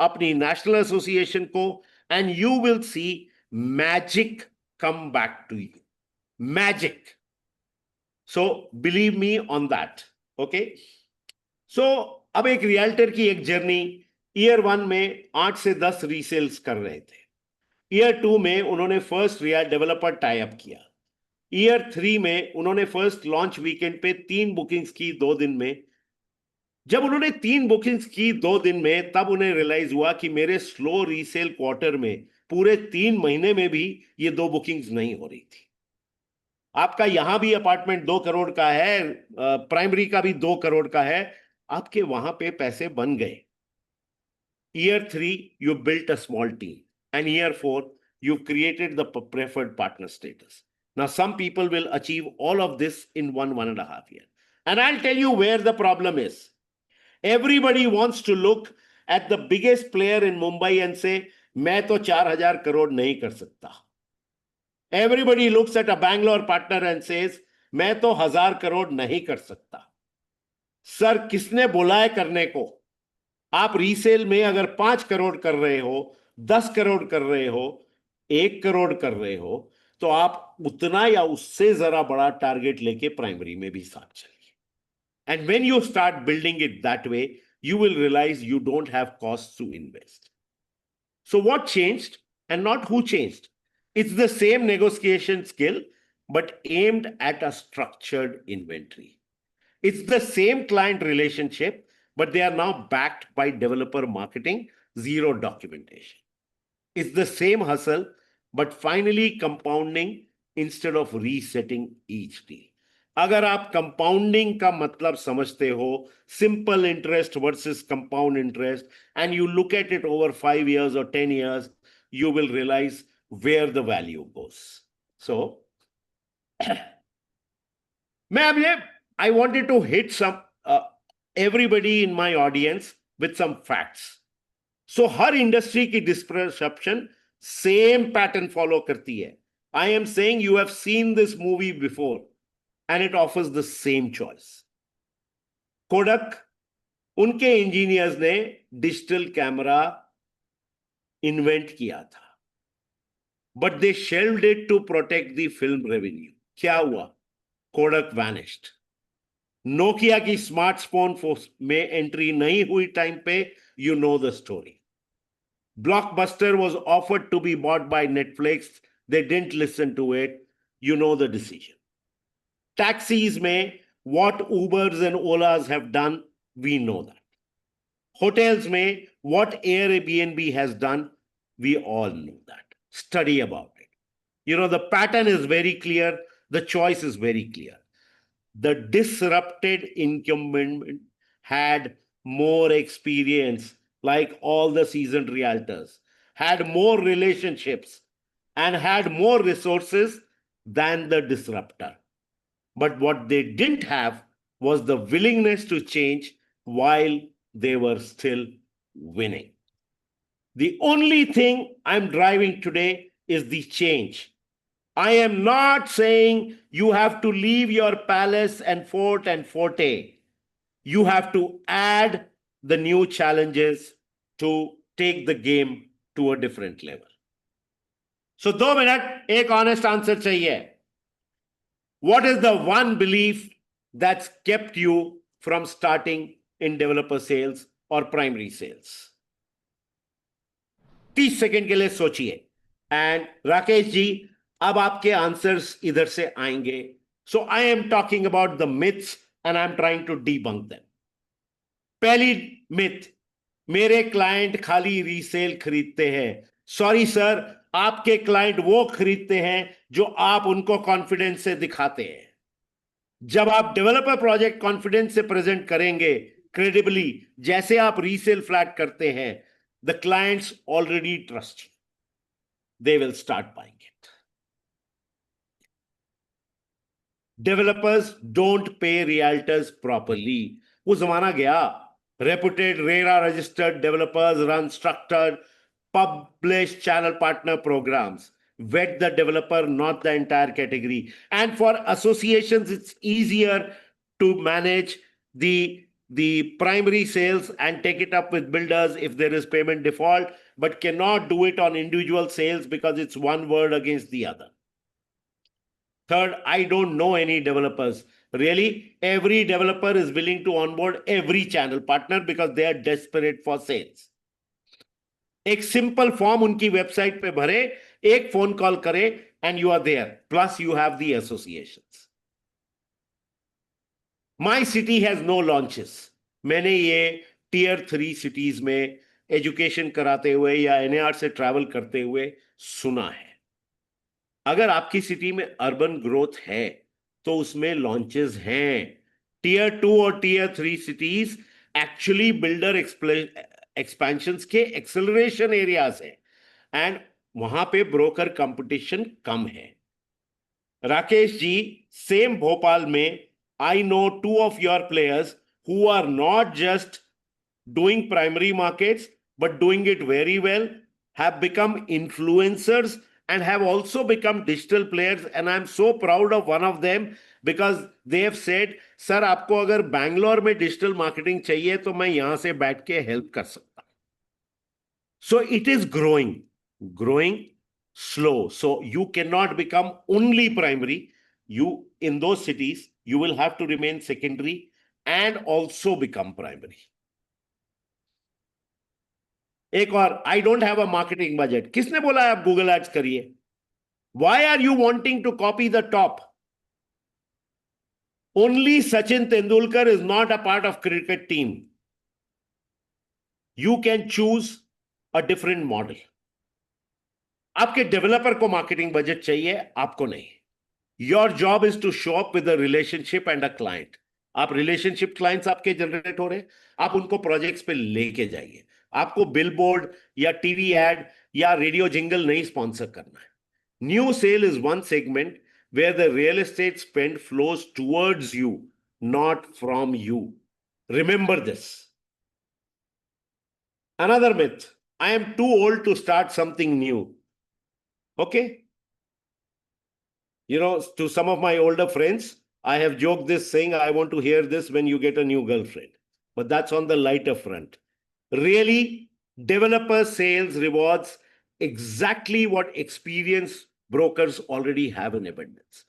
अपनी नेशनल एसोसिएशन को, and you will see magic come back to you. Magic. So believe me on that. Okay. So अब एक रियल्टर की एक जर्नी, ईयर 1 में 8 से 10 रीसेल्स कर रहे थे. ईयर 2 में उन्होंने फर्स्ट डेवलपर टाई अप किया. ईयर 3 में उन्होंने फर्स्ट लॉन्च वीकेंड पे 3 बुकिंग्स की 2 दिन में. जब उन्होंने 3 बुकिंग्स की 2 दिन में, तब उन्हें रियलाइज हुआ कि मेरे स्लो रीसेल क्वार्टर में पूरे 3 महीने में भी ये 2 बुकिंग्स नहीं हो रही थी. आपका यहां भी अपार्टमेंट 2 करोड़ का है, प्राइमरी का भी 2 करोड़ का है, आपके वहां पे पैसे बन गए. Year 3 you built a small team, and year 4 you created the preferred partner status. Now some people will achieve all of this in 1.5 years, and I'll tell you where the problem is. Everybody wants to look at the biggest player in Mumbai and say, मैं तो 4,000 करोड़ नहीं कर सकता. Everybody looks at a Bangalore partner and says, मैं तो 1,000 करोड़ नहीं कर सकता. सर किसने बोला है करने को? आप रीसेल में अगर 5 करोड़ कर रहे हो, 10 करोड़ कर रहे हो, 1 करोड़ कर रहे हो, तो आप उतना या उससे जरा बड़ा टारगेट लेके प्राइमरी में भी साथ चलिए. And when you start building it that way, you will realize you don't have costs to invest. So what changed, and not who changed? It's the same negotiation skill, but aimed at a structured inventory. It's the same client relationship, but they are now backed by developer marketing, zero documentation. It's the same hustle, but finally compounding instead of resetting each deal. अगर आप compounding का मतलब समझते हो, simple interest versus compound interest, and you look at it over 5 years or 10 years, you will realize where the value goes. So I wanted to hit some everybody in my audience with some facts. So her industry की description same pattern follow करती है. I am saying you have seen this movie before, and it offers the same choice. Kodak, उनके engineers ने digital camera invent किया था, but they shelved it to protect the film revenue. क्या हुआ? Kodak vanished. Nokia की smartphone में entry नहीं हुई टाइम पे, you know the story. Blockbuster was offered to be bought by Netflix, they didn't listen to it, you know the decision. Taxis mein, what Ubers and Olas have done, we know that. Hotels mein, what Airbnb has done, we all know that. Study about it. You know, the pattern is very clear. The choice is very clear. The disrupted incumbent had more experience, like all the seasoned realtors, had more relationships, and had more resources than the disruptor. But what they didn't have was the willingness to change while they were still winning. The only thing I'm driving today is the change. I am not saying you have to leave your palace and fort and forte. You have to add the new challenges to take the game to a different level. So 2 minute, एक honest answer चाहिए. What is the one belief that's kept you from starting in developer sales or primary sales? 30 second के लिए सोचिए and Rakesh ji अब आपके answers इधर से आएंगे. So I am talking about the myths and I am trying to debunk them. पहली myth, मेरे क्लाइंट खाली रीसेल खरीदते हैं. सॉरी सर, आपके क्लाइंट वो खरीदते हैं जो आप उनको कॉन्फिडेंस से दिखाते हैं. जब आप डेवलपर प्रोजेक्ट कॉन्फिडेंस से प्रेजेंट करेंगे क्रेडिबली, जैसे आप रीसेल फ्लैट करते हैं, the clients already trust you. They will start buying it. Developers don't pay realtors properly. वो जमाना गया. Reputed, RERA registered developers run structured, published channel partner programs. Vet the developer, not the entire category. And for associations, it's easier to manage the primary sales and take it up with builders if there is payment default, but cannot do it on individual sales because it's one word against the other. Third, I don't know any developers. Really, every developer is willing to onboard every channel partner because they are desperate for sales. एक simple form उनकी website पे भरे, एक phone call करे and you are there. Plus you have the associations. My city has no launches. मैंने ये tier 3 cities में education कराते हुए या NAR से ट्रैवल करते हुए सुना है. अगर आपकी सिटी में अर्बन ग्रोथ है तो उसमें लॉन्चेस हैं. टियर 2 और tier 3 cities actually builder expansions के एक्सेलरेशन एरियाज हैं एंड वहां पे ब्रोकर कंपटीशन कम है. राकेश जी, सेम भोपाल में I know 2 of your players who are not just doing primary markets, but doing it very well, have become influencers and have also become digital players. And I'm so proud of one of them because they have said, sir, आपको अगर बैंगलोर में digital marketing चाहिए तो मैं यहां से बैठ के हेल्प कर सकता हूं. So it is growing slow. So you cannot become only primary. You, in those cities, you will have to remain secondary and also become primary. एक और, I don't have a marketing budget. किसने बोला है आप Google ads करिए? Why are you wanting to copy the top? Only Sachin Tendulkar is not a part of cricket team. You can choose a different model. आपके developer को marketing budget चाहिए, आपको नहीं. Your job is to show up with a relationship and a client. आप relationship clients आपके generate हो रहे हैं, आप उनको प्रोजेक्ट्स पे लेके जाइए. आपको बिलबोर्ड या टीवी एड या रेडियो जिंगल नहीं स्पॉन्सर करना है. New sale is one segment where the real estate spend flows towards you, not from you. Remember this. Another myth, I am too old to start something new. Okay? You know, to some of my older friends, I have joked this saying, I want to hear this when you get a new girlfriend. But that's on the lighter front. Really, developer sales rewards exactly what experienced brokers already have in abundance.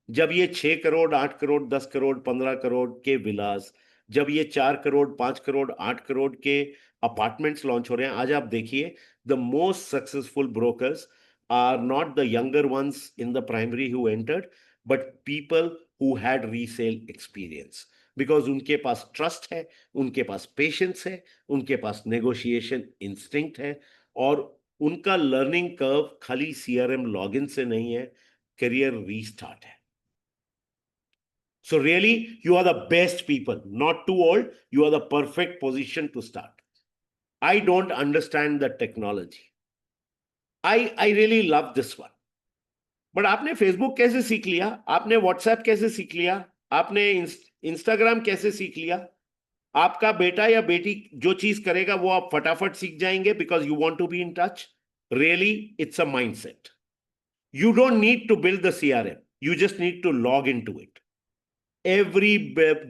जब ये 6 करोड़, 8 करोड़, 10 करोड़, 15 करोड़ के विलास, जब ये 4 करोड़, 5 करोड़, 8 करोड़ के apartments launch हो रहे हैं, आज आप देखिए, the most successful brokers are not the younger ones in the primary who entered, but people who had resale experience. Because उनके पास ट्रस्ट है, उनके पास पेशेंस है, उनके पास नेगोशिएशन इंस्टिंक्ट है, और उनका लर्निंग कर्व खाली CRM लॉगिन से नहीं है, करियर रीस्टार्ट है. So really, you are the best people, not too old. You are the perfect position to start. I don't understand the technology. I really love this one. But आपने Facebook कैसे सीख लिया? आपने WhatsApp कैसे सीख लिया? आपने इंस्टाग्राम कैसे सीख लिया? आपका बेटा या बेटी जो चीज करेगा वो आप फटाफट सीख जाएंगे because you want to be in touch. Really, it's a mindset. You don't need to build the CRM. You just need to log into it. Every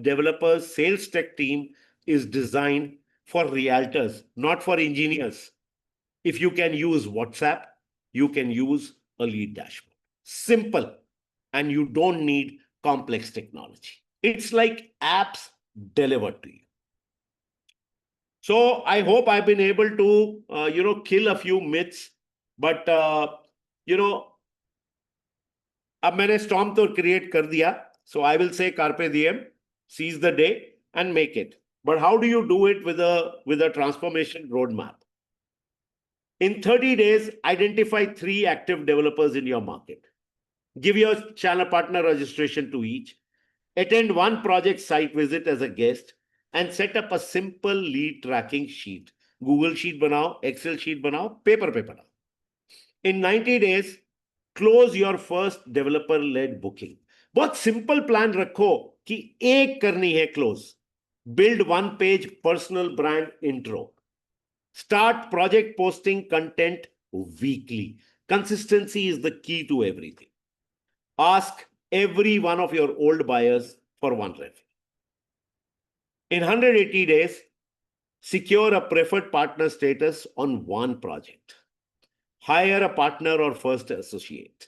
developer's sales tech team is designed for realtors, not for engineers. If you can use WhatsApp, you can use a lead dashboard. Simple. And you don't need complex technology. It's like apps delivered to you. So I hope I've been able to, kill a few myths. But, अब मैंने storm तो create कर दिया. So I will say carpe diem, seize the day and make it. But how do you do it with a transformation roadmap? In 30 days, identify 3 active developers in your market. Give your channel partner registration to each. Attend 1 project site visit as a guest and set up a simple lead tracking sheet. Google sheet banao, Excel sheet banao, paper पे बनाओ. In 90 days, close your first developer-led booking. बहुत simple plan रखो कि एक करनी है close. Build 1-page personal brand intro. Start project posting content weekly. Consistency is the key to everything. Ask every one of your old buyers for 1 referral. In 180 days, secure a preferred partner status on 1 project. Hire a partner or first associate.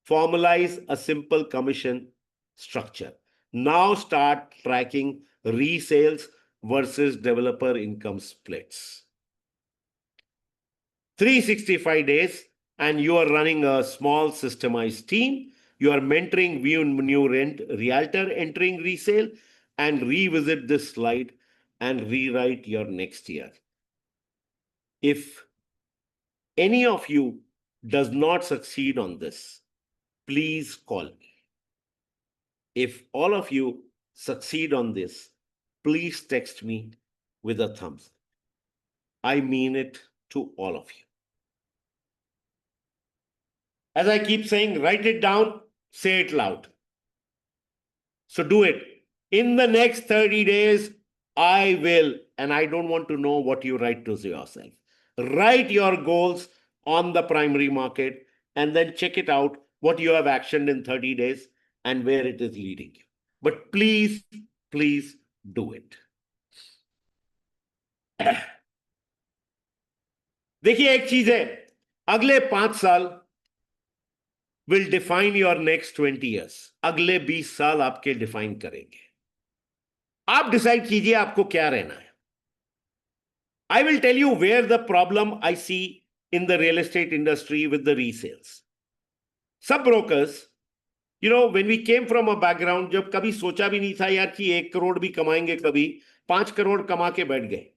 Formalize a simple commission structure. Now start tracking resales versus developer income splits. 365 days, and you are running a small systemized team. You are mentoring new realtor entering resale, and revisit this slide and rewrite your next year. If any of you does not succeed on this, please call me. If all of you succeed on this, please text me with a thumbs up. I mean it to all of you. As I keep saying, write it down, say it loud. So do it. In the next 30 days, I will, and I don't want to know what you write to yourself. Write your goals on the primary market and then check it out, what you have actioned in 30 days and where it is leading you. But please, please do it. देखिए एक चीज है, अगले 5 साल will define your next 20 years. अगले 20 साल आपके define करेंगे. आप डिसाइड कीजिए आपको क्या रहना है. I will tell you where the problem I see in the real estate industry with the resales. Sub brokers, when we came from a background, जब कभी सोचा भी नहीं था यार कि 1 करोड़ भी कमाएंगे, कभी 5 करोड़ कमा के बैठ गए.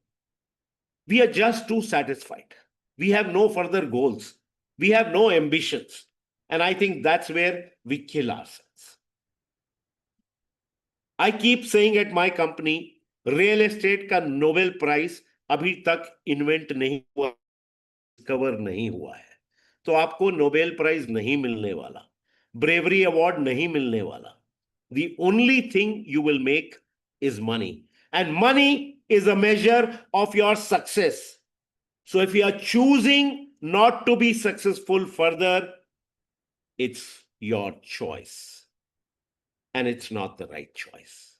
We are just too satisfied. We have no further goals. We have no ambitions. And I think that's where we kill ourselves. I keep saying at my company, real estate का Nobel Prize अभी तक invent नहीं हुआ, discover नहीं हुआ है. तो आपको नोबेल प्राइज नहीं मिलने वाला, ब्रेवरी अवार्ड नहीं मिलने वाला. The only thing you will make is money. And money is a measure of your success. So if you are choosing not to be successful further, it's your choice. And it's not the right choice.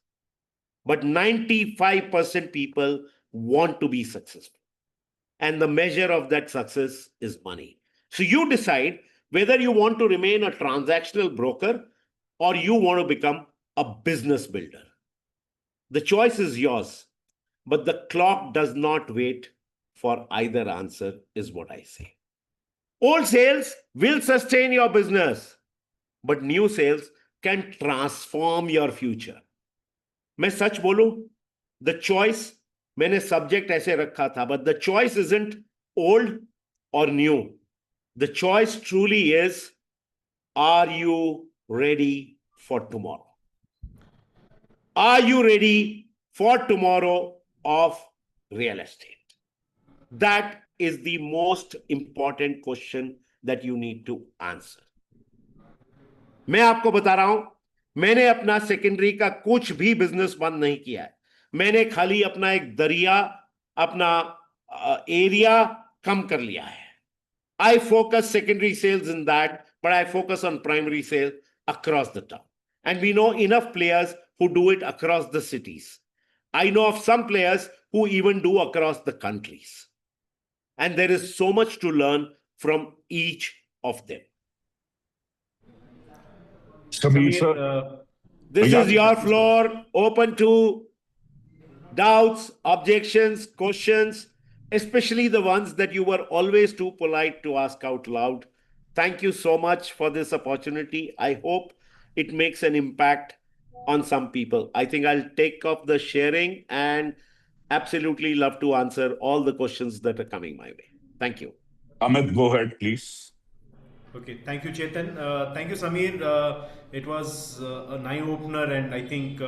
But 95% people want to be successful. And the measure of that success is money. So you decide whether you want to remain a transactional broker or you want to become a business builder. The choice is yours, but the clock does not wait for either answer, is what I say. Old sales will sustain your business, but new sales can transform your future. मैं सच बोलूं, the choice, मैंने subject ऐसे रखा था, but the choice isn't old or new. The choice truly is, are you ready for tomorrow? Are you ready for tomorrow of real estate? That is the most important question that you need to answer. मैं आपको बता रहा हूं, मैंने अपना secondary का कुछ भी बिजनेस बंद नहीं किया है. मैंने खाली अपना एक दरिया, अपना एरिया कम कर लिया है. I focus secondary sales in that, but I focus on primary sales across the town. And we know enough players who do it across the cities. I know of some players who even do across the countries. And there is so much to learn from each of them. Samir, sir. This Yeah, is your please go. floor, open to doubts, objections, questions, especially the ones that you were always too polite to ask out loud. Thank you so much for this opportunity. I hope it makes an impact on some people. I think I'll take off the sharing and absolutely love to answer all the questions that are coming my way. Thank you. Amit, go ahead, please. Okay, thank you, Chetan. Thank you, Samir. It was an eye opener and I think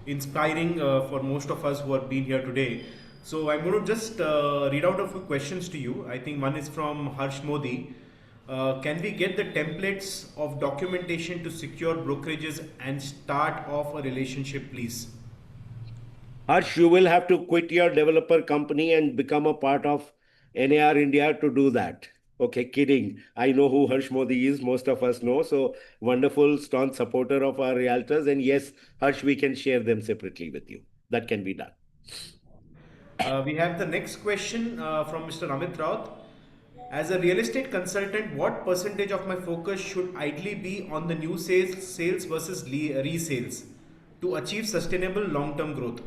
inspiring for most of us who have been here today. So I'm going to just read out a few questions to you. I think one is from Harsh Modi. Can we get the templates of documentation to secure brokerages and start off a relationship, please? Harsh, you will have to quit your developer company and become a part of NAR-India to do that. Okay, kidding. I know who Harsh Modi is. Most of us know. So wonderful, staunch supporter of our realtors. And yes, Harsh, we can share them separately with you. That can be done. We have the next question from Mr. Amit Raut. As a real estate consultant, what percentage of my focus should ideally be on the new sales versus resales to achieve sustainable long-term growth?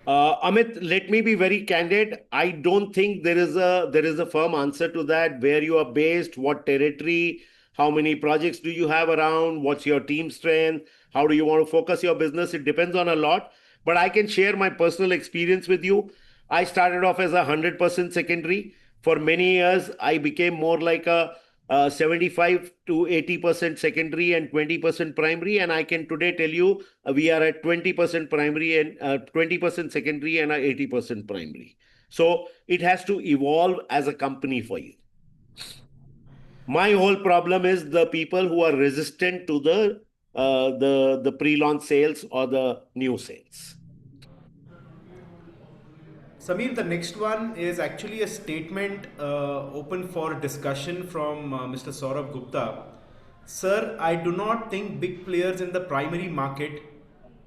Amit, let me be very candid. I don't think there is a firm answer to that. Where you are based, what territory, how many projects do you have around, what's your team strength, how do you want to focus your business? It depends on a lot. But I can share my personal experience with you. I started off as 100% secondary. For many years, I became more like a 75 to 80% secondary and 20% primary. And I can today tell you we are at 20% primary and 20% secondary and 80% primary. So it has to evolve as a company for you. My whole problem is the people who are resistant to the pre-launch sales or the new sales. Samir, the next one is actually a statement open for discussion from Mr. Saurabh Gupta. Sir, I do not think big players in the primary market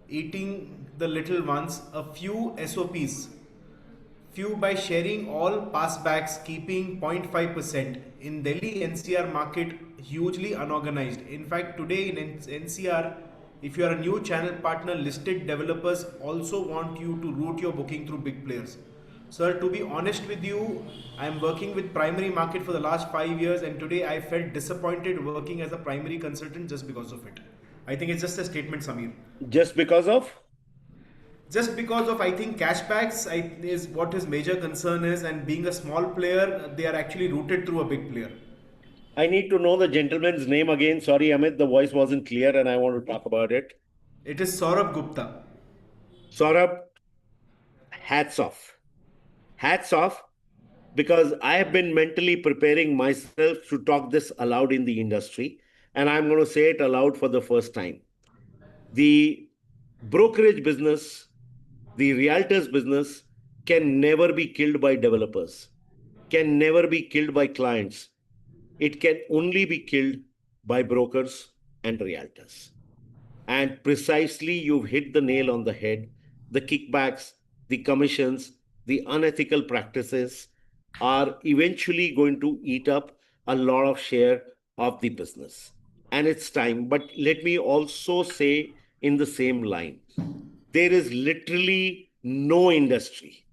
eating the little ones, a few SOPs, few by sharing all passbacks, keeping 0.5%. In Delhi NCR market, hugely unorganized. In fact, today in NCR, if you are a new channel partner, listed developers also want you to route your booking through big players. Sir, to be honest with you, I am working with primary market for the last 5 years, and today I felt disappointed working as a primary consultant just because of it. I think it's just a statement, Samir. Just because of? Just because of, I think, cashbacks is what his major concern is, and being a small player, they are actually routed through a big player. I need to know the gentleman's name again. Sorry, Amit, the voice wasn't clear and I want to talk about it. It is Saurabh Gupta. Saurabh, hats off. Hats off, because I have been mentally preparing myself to talk this aloud in the industry, and I'm going to say it aloud for the first time. The brokerage business, the realtors business can never be killed by developers, can never be killed by clients. It can only be killed by brokers and realtors. And precisely, you've hit the nail on the head. The kickbacks, the commissions, the unethical practices are eventually going to eat up a lot of share of the business. And it's time. But let me also say in the same line, there is literally no industry,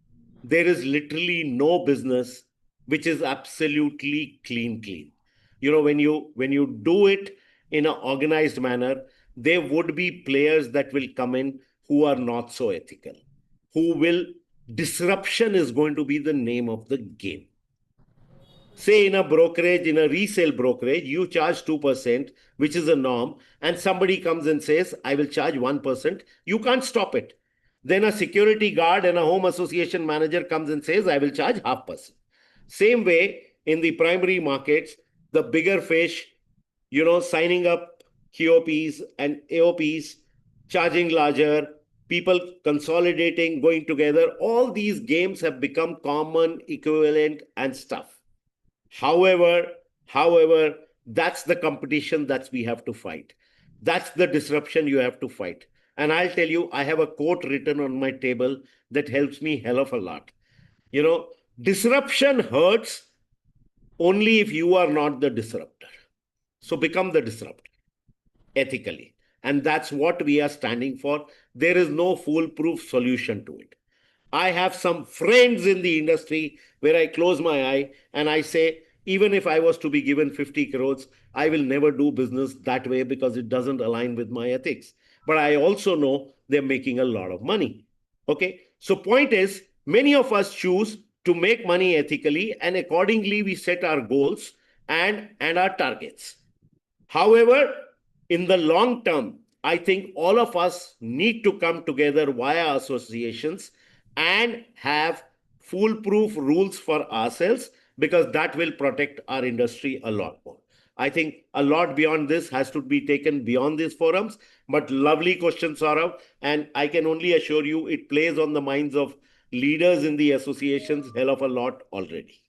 there is literally no business which is absolutely clean. When you do it in an organized manner, there would be players that will come in who are not so ethical, who will disruption is going to be the name of the game. Say in a brokerage, in a resale brokerage, you charge 2%, which is a norm, and somebody comes and says, I will charge 1%, you can't stop it. Then a security guard and a home association manager comes and says, I will charge 0.5%. Same way in the primary markets, the bigger fish, signing up QOPs and AOPs, charging larger, people consolidating, going together, all these games have become common, equivalent, and stuff. However, that's the competition that we have to fight. That's the disruption you have to fight. And I'll tell you, I have a quote written on my table that helps me hell of a lot. Disruption hurts only if you are not the disruptor. So become the disruptor ethically. And that's what we are standing for. There is no foolproof solution to it. I have some friends in the industry where I close my eye and I say, even if I was to be given 50 crores, I will never do business that way because it doesn't align with my ethics. But I also know they're making a lot of money. Okay. So, point is, many of us choose to make money ethically, and accordingly, we set our goals and our targets. However, in the long term, I think all of us need to come together via associations and have foolproof rules for ourselves, because that will protect our industry a lot more. I think a lot beyond this has to be taken beyond these forums. But lovely question, Saurav. And I can only assure you it plays on the minds of leaders in the associations hell of a lot already.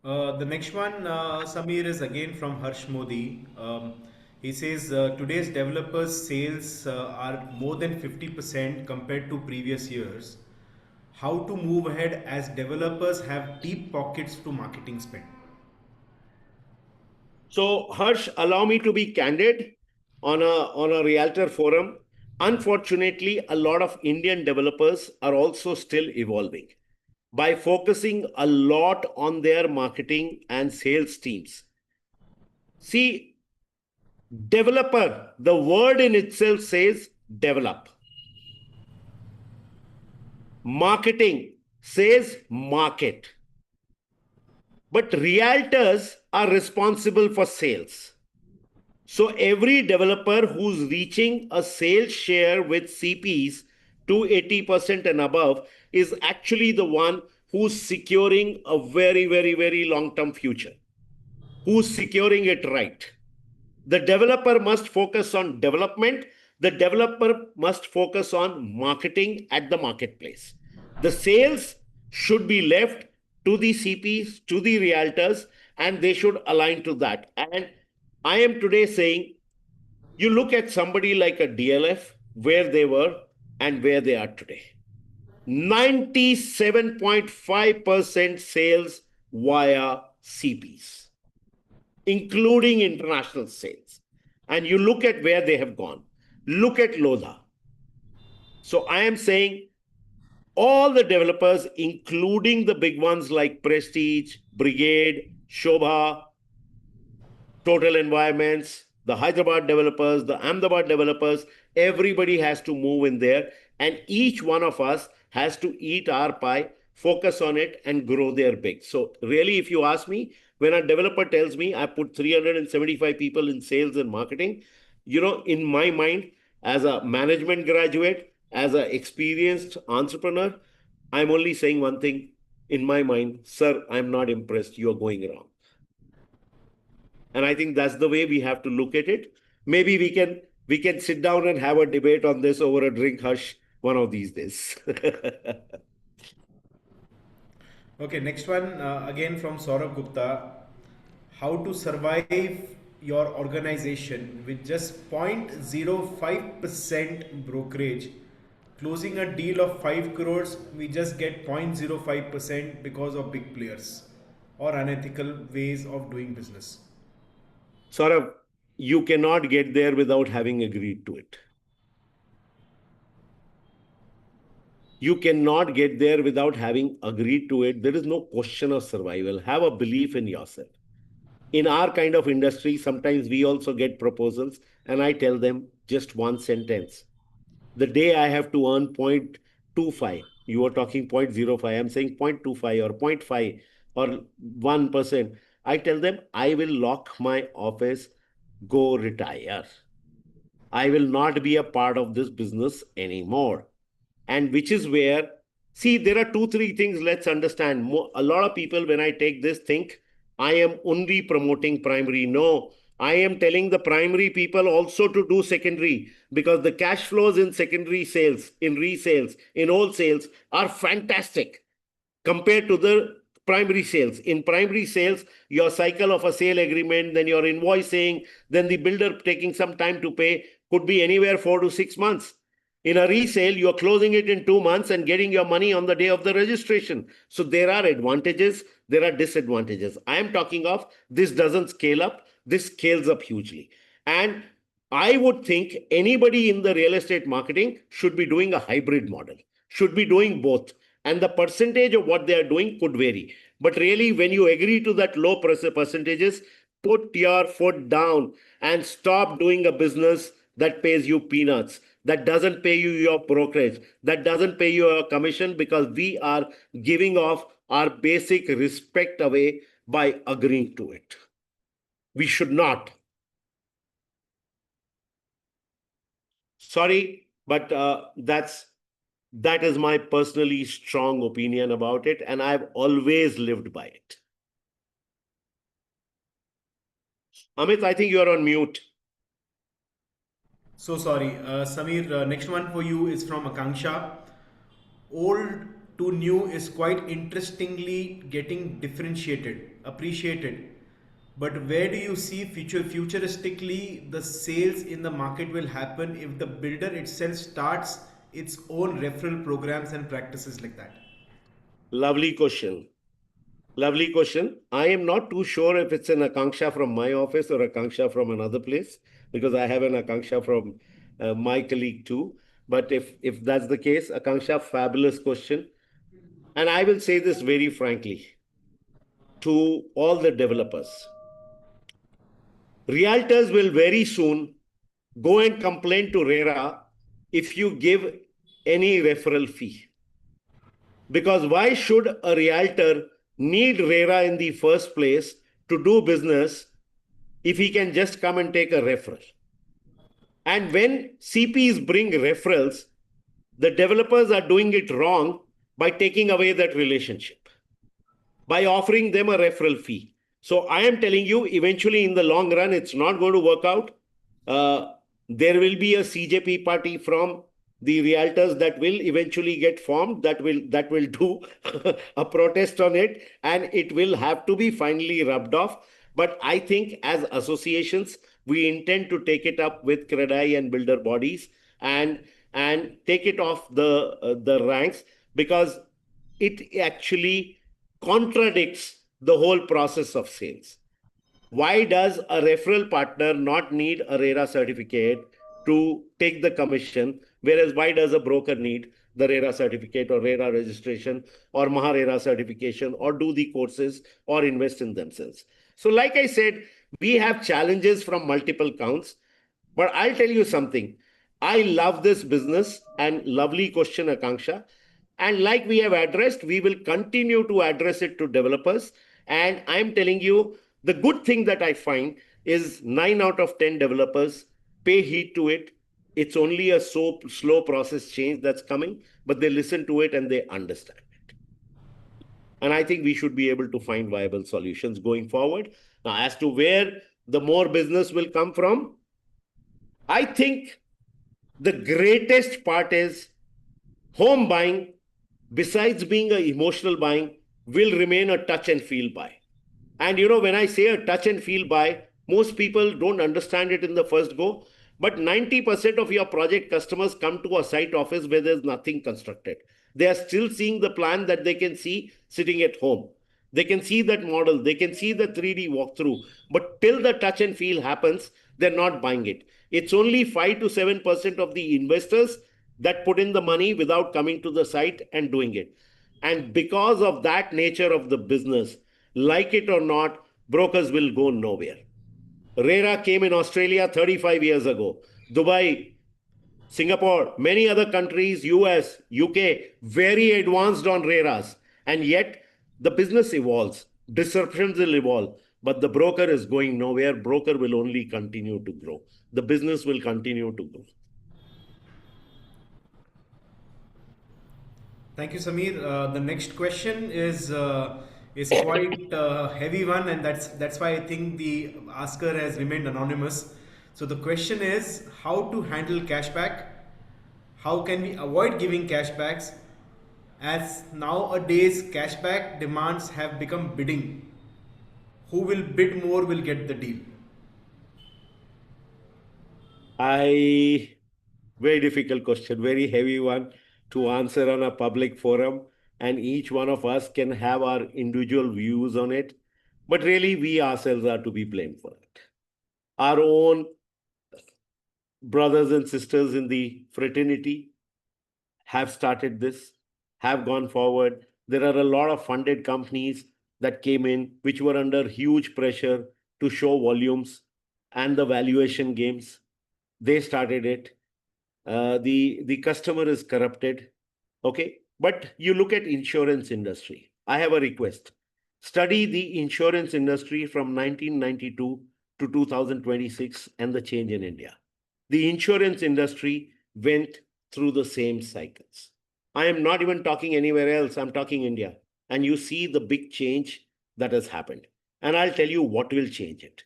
The next one, Samir, is again from Harsh Modi. He says today's developers' sales are more than 50% compared to previous years. How to move ahead as developers have deep pockets to marketing spend? So, Harsh, allow me to be candid on a realtor forum. Unfortunately, a lot of Indian developers are also still evolving by focusing a lot on their marketing and sales teams. See, developer, the word in itself says develop. Marketing says market. But realtors are responsible for sales. So every developer who's reaching a sales share with CPs to 80% and above is actually the one who's securing a very, very, very long-term future, who's securing it right. The developer must focus on development. The developer must focus on marketing at the marketplace. The sales should be left to the CPs, to the realtors, and they should align to that. And I am today saying, you look at somebody like a DLF, where they were and where they are today. 97.5% sales via CPs, including international sales. And you look at where they have gone. Look at Lodha. So I am saying all the developers, including the big ones like Prestige, Brigade, Shobha, Total Environments, the Hyderabad developers, the Ahmedabad developers, everybody has to move in there. And each one of us has to eat our pie, focus on it, and grow their big. So, really, if you ask me, when a developer tells me I put 375 people in sales and marketing, in my mind, as a management graduate, as an experienced entrepreneur, I'm only saying one thing in my mind, sir, I'm not impressed. You're going wrong. And I think that's the way we have to look at it. Maybe we can sit down and have a debate on this over a drink, Hush, one of these days. Okay, next one again from Saurabh Gupta. How to survive your organization with just 0.05% brokerage. Closing a deal of 5 crores, we just get 0.05% because of big players or unethical ways of doing business. Saurabh, you cannot get there without having agreed to it. You cannot get there without having agreed to it. There is no question of survival. Have a belief in yourself. In our kind of industry, sometimes we also get proposals, and I tell them just one sentence. The day I have to earn 0.25, you were talking 0.05, I'm saying 0.25 or 0.5 or 1%. I tell them I will lock my office, go retire. I will not be a part of this business anymore. And which is where, see, there are 2, 3 things let's understand. A lot of people, when I take this, think I am only promoting primary. No, I am telling the primary people also to do secondary, because the cash flows in secondary sales, in resales, in wholesales are fantastic compared to the primary sales. In primary sales, your cycle of a sale agreement, then your invoicing, then the builder taking some time to pay could be anywhere 4 to 6 months. In a resale, you're closing it in 2 months and getting your money on the day of the registration. So there are advantages, there are disadvantages. I am talking of this doesn't scale up, this scales up hugely. And I would think anybody in the real estate marketing should be doing a hybrid model, should be doing both. And the percentage of what they are doing could vary. But really, when you agree to that low percentages, put your foot down and stop doing a business that pays you peanuts, that doesn't pay you your brokerage, that doesn't pay you your commission, because we are giving off our basic respect away by agreeing to it. We should not. Sorry, but that is my personally strong opinion about it, and I've always lived by it. Amit, I think you're on mute. So sorry, Samir. Next one for you is from Akanksha. Old to new is quite interestingly getting differentiated, appreciated. But where do you see futuristically the sales in the market will happen if the builder itself starts its own referral programs and practices like that? Lovely question. Lovely question. I am not too sure if it's an Akanksha from my office or Akanksha from another place, because I have an Akanksha from my colleague too. But if that's the case, Akanksha, fabulous question. And I will say this very frankly to all the developers. Realtors will very soon go and complain to RERA if you give any referral fee. Because why should a realtor need RERA in the first place to do business if he can just come and take a referral? And when CPs bring referrals, the developers are doing it wrong by taking away that relationship, by offering them a referral fee. So I am telling you, eventually in the long run, it's not going to work out. There will be a CJP party from the realtors that will eventually get formed, that will do a protest on it, and it will have to be finally rubbed off. But I think as associations, we intend to take it up with CREDAI and builder bodies and take it off the ranks, because it actually contradicts the whole process of sales. Why does a referral partner not need a RERA certificate to take the commission, whereas why does a broker need the RERA certificate or RERA registration or MahaRERA certification or do the courses or invest in themselves? So like I said, we have challenges from multiple counts, but I'll tell you something. I love this business, and lovely question, Akanksha. And like we have addressed, we will continue to address it to developers. And I'm telling you, the good thing that I find is 9 out of 10 developers pay heed to it. It's only a slow process change that's coming, but they listen to it and they understand it. And I think we should be able to find viable solutions going forward. Now, as to where the more business will come from, I think the greatest part is home buying, besides being an emotional buying, will remain a touch and feel buy. And when I say a touch and feel buy, most people don't understand it in the first go. But 90% of your project customers come to a site office where there's nothing constructed. They are still seeing the plan that they can see sitting at home. They can see that model, they can see the 3D walkthrough. But till the touch and feel happens, they're not buying it. It's only 5 to 7% of the investors that put in the money without coming to the site and doing it. And because of that nature of the business, like it or not, brokers will go nowhere. RERA came in Australia 35 years ago. Dubai, Singapore, many other countries, US, UK, very advanced on RERAs. And yet the business evolves. Disruptions will evolve. But the broker is going nowhere. Broker will only continue to grow. The business will continue to grow. Thank you, Samir. The next question is quite heavy one, and that's why I think the asker has remained anonymous. So the question is how to handle cashback. How can we avoid giving cashbacks? As nowadays cashback demands have become bidding. Who will bid more will get the deal. Very difficult question, very heavy one to answer on a public forum, and each one of us can have our individual views on it. But really, we ourselves are to be blamed for it. Our own brothers and sisters in the fraternity have started this, have gone forward. There are a lot of funded companies that came in, which were under huge pressure to show volumes and the valuation games. They started it. The customer is corrupted. Okay. But you look at insurance industry. I have a request. Study the insurance industry from 1992 to 2026 and the change in India. The insurance industry went through the same cycles. I am not even talking anywhere else. I'm talking India. And you see the big change that has happened. And I'll tell you what will change it: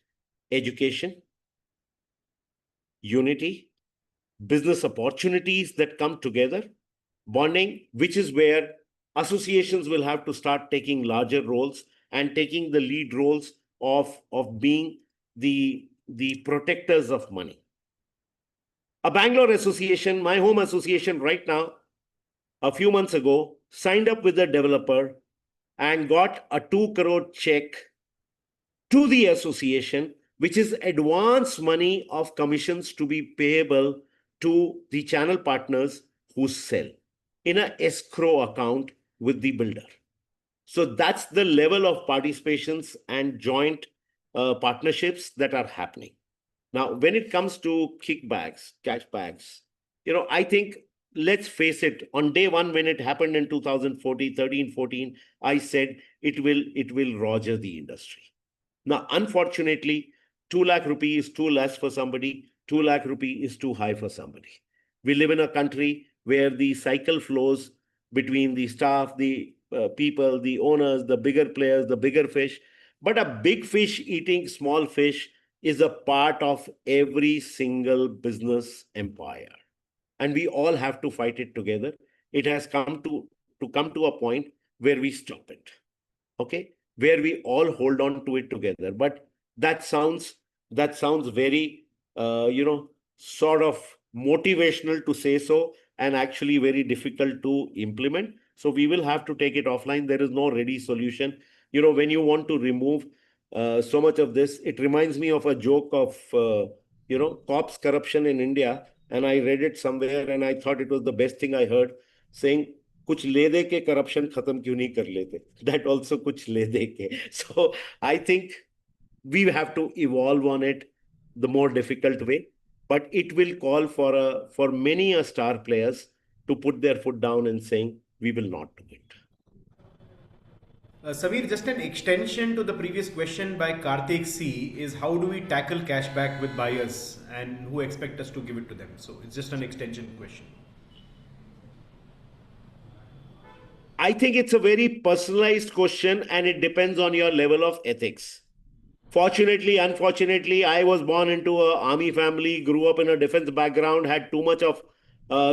education, unity, business opportunities that come together, bonding, which is where associations will have to start taking larger roles and taking the lead roles of being the protectors of money. A Bangalore association, my home association right now, a few months ago, signed up with a developer and got a 2 crore check to the association, which is advance money of commissions to be payable to the channel partners who sell in an escrow account with the builder. So that's the level of participations and joint partnerships that are happening. Now, when it comes to kickbacks, cashbacks, I think, let's face it, on day one, when it happened in 2014, 13, 14, I said it will roger the industry. Now, unfortunately, 2 lakh rupee is too less for somebody, 2 lakh rupee is too high for somebody. We live in a country where the cycle flows between the staff, the people, the owners, the bigger players, the bigger fish. But a big fish eating small fish is a part of every single business empire. And we all have to fight it together. It has come to a point where we stop it. Okay, where we all hold on to it together. But that sounds very sort of motivational to say so, and actually very difficult to implement. So we will have to take it offline. There is no ready solution. When you want to remove so much of this, it reminds me of a joke of cops corruption in India, and I read it somewhere and I thought it was the best thing I heard, saying कुछ ले दे के corruption खत्म क्यों नहीं कर लेते, that also कुछ ले दे के. So I think we have to evolve on it the more difficult way, but it will call for many a star players to put their foot down and saying we will not do it. Samir, just an extension to the previous question by Karthik C is how do we tackle cashback with buyers and who expect us to give it to them? So it's just an extension question. I think it's a very personalized question and it depends on your level of ethics. Fortunately, unfortunately, I was born into an army family, grew up in a defense background, had too much of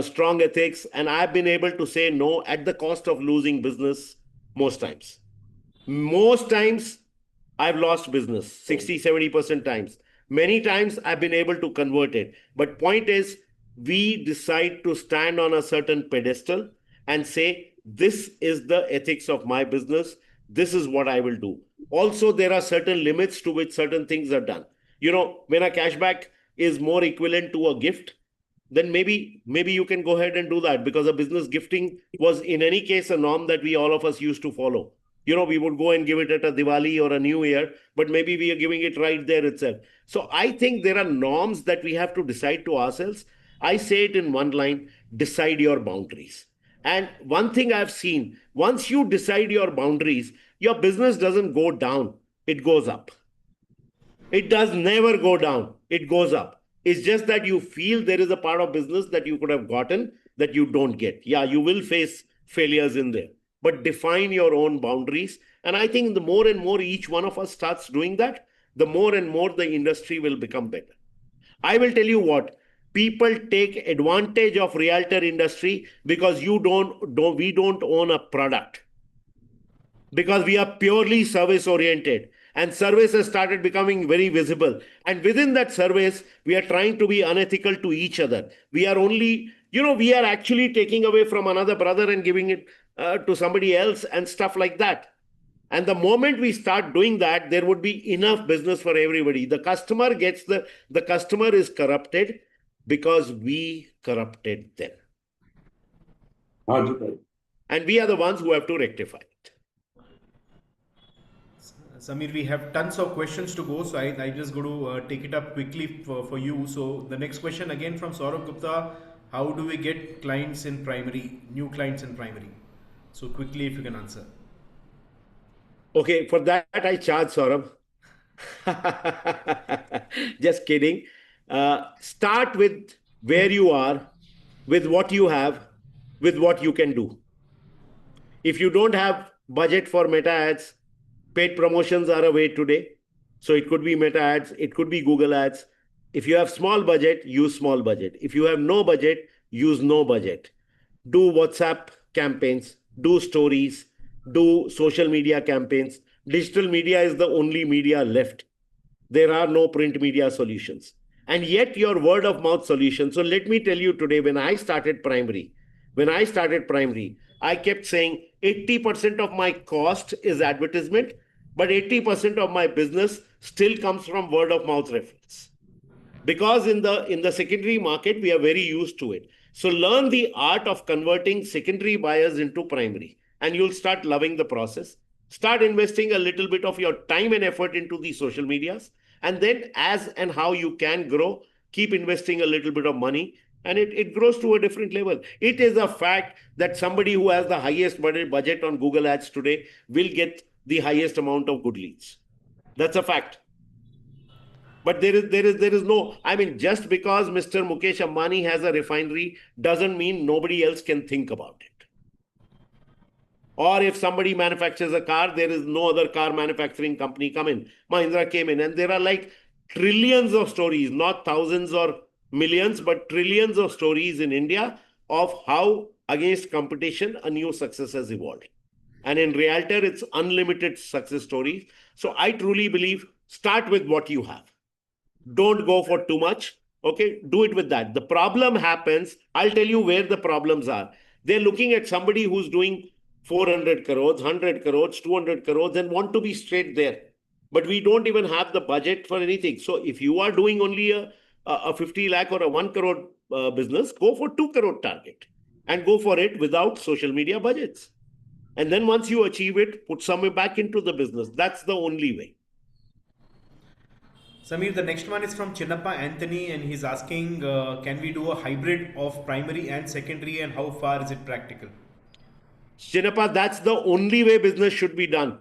strong ethics, and I've been able to say no at the cost of losing business most times. Most times, I've lost business, 60, 70% times. Many times, I've been able to convert it. But point is, we decide to stand on a certain pedestal and say, this is the ethics of my business. This is what I will do. Also, there are certain limits to which certain things are done. When a cashback is more equivalent to a gift, then maybe you can go ahead and do that, because a business gifting was in any case a norm that we all of us used to follow. We would go and give it at a Diwali or a New Year, but maybe we are giving it right there itself. So I think there are norms that we have to decide to ourselves. I say it in one line: decide your boundaries. And one thing I've seen, once you decide your boundaries, your business doesn't go down, it goes up. It does never go down, it goes up. It's just that you feel there is a part of business that you could have gotten that you don't get. Yeah, you will face failures in there, but define your own boundaries. And I think the more and more each one of us starts doing that, the more and more the industry will become better. I will tell you what, people take advantage of realtor industry because we don't own a product, because we are purely service oriented, and service has started becoming very visible, and within that service we are trying to be unethical to each other. We are only, we are actually taking away from another brother and giving it to somebody else and stuff like that. And the moment we start doing that, there would be enough business for everybody. The customer is corrupted. because we corrupted them. हाँ जी भाई. And we are the ones who have to rectify it. Samir, we have tons of questions to go, so I just go to take it up quickly for you. So the next question again from Saurabh Gupta: how do we get clients in primary, new clients in primary? So quickly, if you can answer. Okay, for that I charge, Saurabh. Just kidding. Start with where you are, with what you have, with what you can do. If you don't have budget for meta ads, paid promotions are a way today. So it could be meta ads, it could be Google ads. If you have small budget, use small budget. If you have no budget, use no budget. Do WhatsApp campaigns, do stories, do social media campaigns. Digital media is the only media left. There are no print media solutions. And yet your word of mouth solution. So let me tell you today, when I started primary, I kept saying 80% of my cost is advertisement, but 80% of my business still comes from word of mouth reference. Because in the secondary market, we are very used to it. So learn the art of converting secondary buyers into primary, and you'll start loving the process. Start investing a little bit of your time and effort into the social medias, and then as and how you can grow, keep investing a little bit of money, and it grows to a different level. It is a fact that somebody who has the highest budget on Google Ads today will get the highest amount of good leads. That's a fact. But there is no, I mean, just because Mr. Mukesh Ambani has a refinery doesn't mean nobody else can think about it. Or if somebody manufactures a car, there is no other car manufacturing company come in. Mahindra came in, and there are like trillions of stories, not thousands or millions, but trillions of stories in India of how against competition a new success has evolved. And in Realtor, it's unlimited success stories. So I truly believe start with what you have. Don't go for too much. Okay, do it with that. The problem happens, I'll tell you where the problems are. They're looking at somebody who's doing 400 crores, 100 crores, 200 crores, and want to be straight there. But we don't even have the budget for anything. So if you are doing only a 50 lakh or a 1 crore business, go for 2 crore target and go for it without social media budgets. And then once you achieve it, put some back into the business. That's the only way. Samir, the next one is from Chinnappa Anthony, and he's asking, can we do a hybrid of primary and secondary, and how far is it practical? Chinnappa, that's the only way business should be done.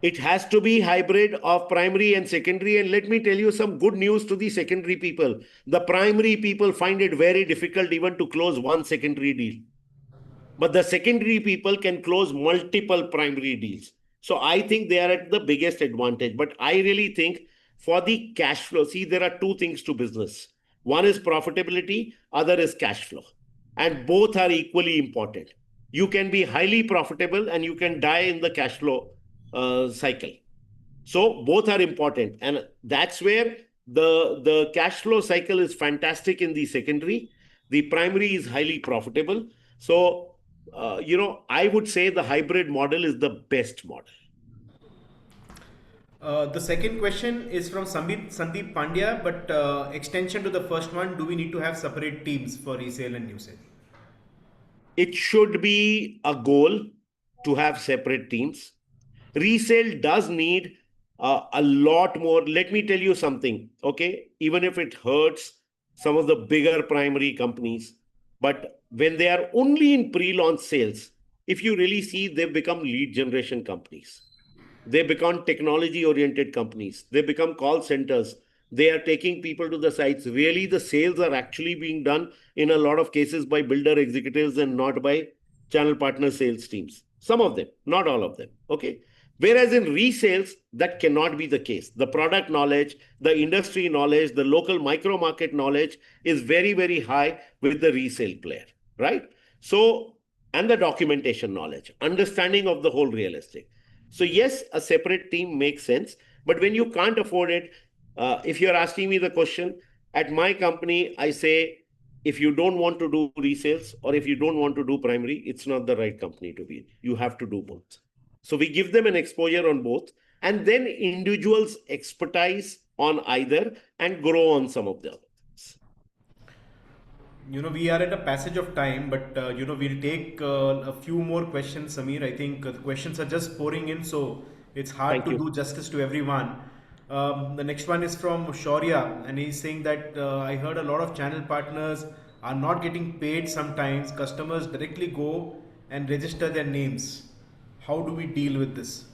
It has to be hybrid of primary and secondary. And let me tell you some good news to the secondary people. The primary people find it very difficult even to close one secondary deal. But the secondary people can close multiple primary deals. So I think they are at the biggest advantage. But I really think for the cash flow, see, there are two things to business. One is profitability, other is cash flow. And both are equally important. You can be highly profitable and you can die in the cash flow cycle. So both are important. And that's where the cash flow cycle is fantastic in the secondary. The primary is highly profitable. So I would say the hybrid model is the best model. The second question is from Sandeep Pandya, but extension to the first one, do we need to have separate teams for resale and new sale? It should be a goal to have separate teams. Resale does need a lot more. Let me tell you something, okay? Even if it hurts some of the bigger primary companies, but when they are only in pre-launch sales, if you really see, they've become lead generation companies. They become technology-oriented companies. They become call centers. They are taking people to the sites. Really, the sales are actually being done in a lot of cases by builder executives and not by channel partner sales teams. Some of them, not all of them. Okay. Whereas in resales, that cannot be the case. The product knowledge, the industry knowledge, the local micro market knowledge is very, very high with the resale player, right? So, and the documentation knowledge, understanding of the whole real estate. So yes, a separate team makes sense. But when you can't afford it, if you're asking me the question, at my company, I say, if you don't want to do resales or if you don't want to do primary, it's not the right company to be in. You have to do both. So we give them an exposure on both, and then individuals expertise on either and grow on some of the others. We are at a passage of time, but we'll take a few more questions, Samir. I think the questions are just pouring in, so it's hard Thank to you. do justice to everyone. The next one is from Shaurya, and he's saying that I heard a lot of channel partners are not getting paid sometimes. Customers directly go and register their names. How do we deal with this?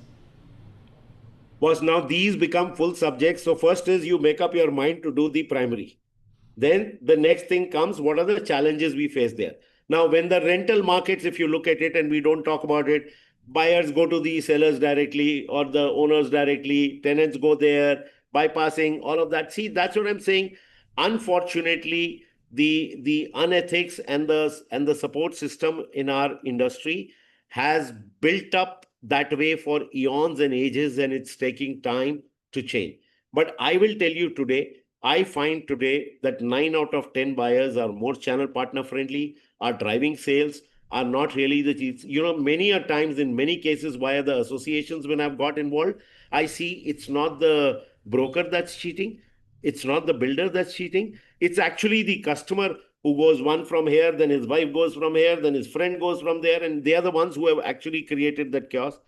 Was now these become full subjects. So first is you make up your mind to do the primary. Then the next thing comes, what are the challenges we face there? Now, when the rental markets, if you look at it and we don't talk about it, buyers go to the sellers directly or the owners directly, tenants go there, bypassing all of that. See, that's what I'm saying. Unfortunately, the unethics and the support system in our industry has built up that way for eons and ages, and it's taking time to change. But I will tell you today, I find today that 9 out of 10 buyers are more channel partner friendly, are driving sales, are not really the cheats. Many a times in many cases via the associations when I've got involved, I see it's not the broker that's cheating, it's not the builder that's cheating, it's actually the customer who goes one from here, then his wife goes from here, then his friend goes from there, and they are the ones who have actually created that chaos.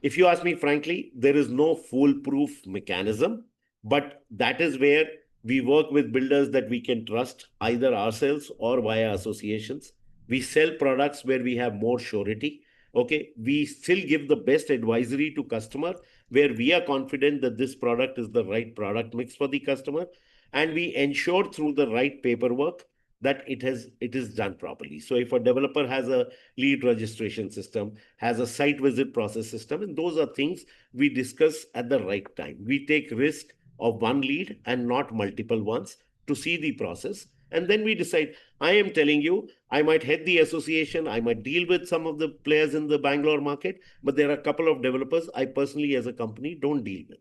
If you ask me frankly, there is no foolproof mechanism, but that is where we work with builders that we can trust, either ourselves or via associations. We sell products where we have more surety. Okay, we still give the best advisory to customer where we are confident that this product is the right product mix for the customer, and we ensure through the right paperwork that it is done properly. So if a developer has a lead registration system, has a site visit process system, and those are things we discuss at the right time. We take risk of one lead and not multiple ones to see the process, and then we decide. I am telling you, I might head the association, I might deal with some of the players in the Bangalore market, but there are a couple of developers I personally as a company don't deal with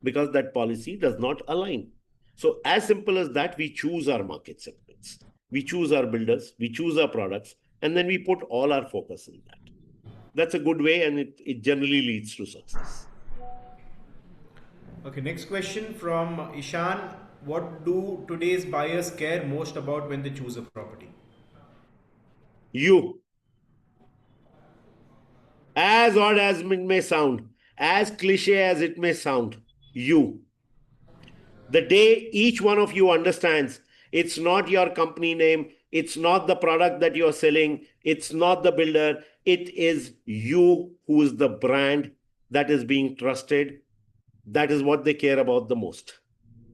because that policy does not align. So as simple as that, we choose our market segments, we choose our builders, we choose our products, and then we put all our focus in that. That's a good way, and it generally leads to success. Okay, next question from Ishan. What do today's buyers care most about when they choose a property? You, as odd as it may sound, as cliche as it may sound, you. The day each one of you understands it's not your company name, it's not the product that you're selling, it's not the builder, it is you who is the brand that is being trusted. That is what they care about the most.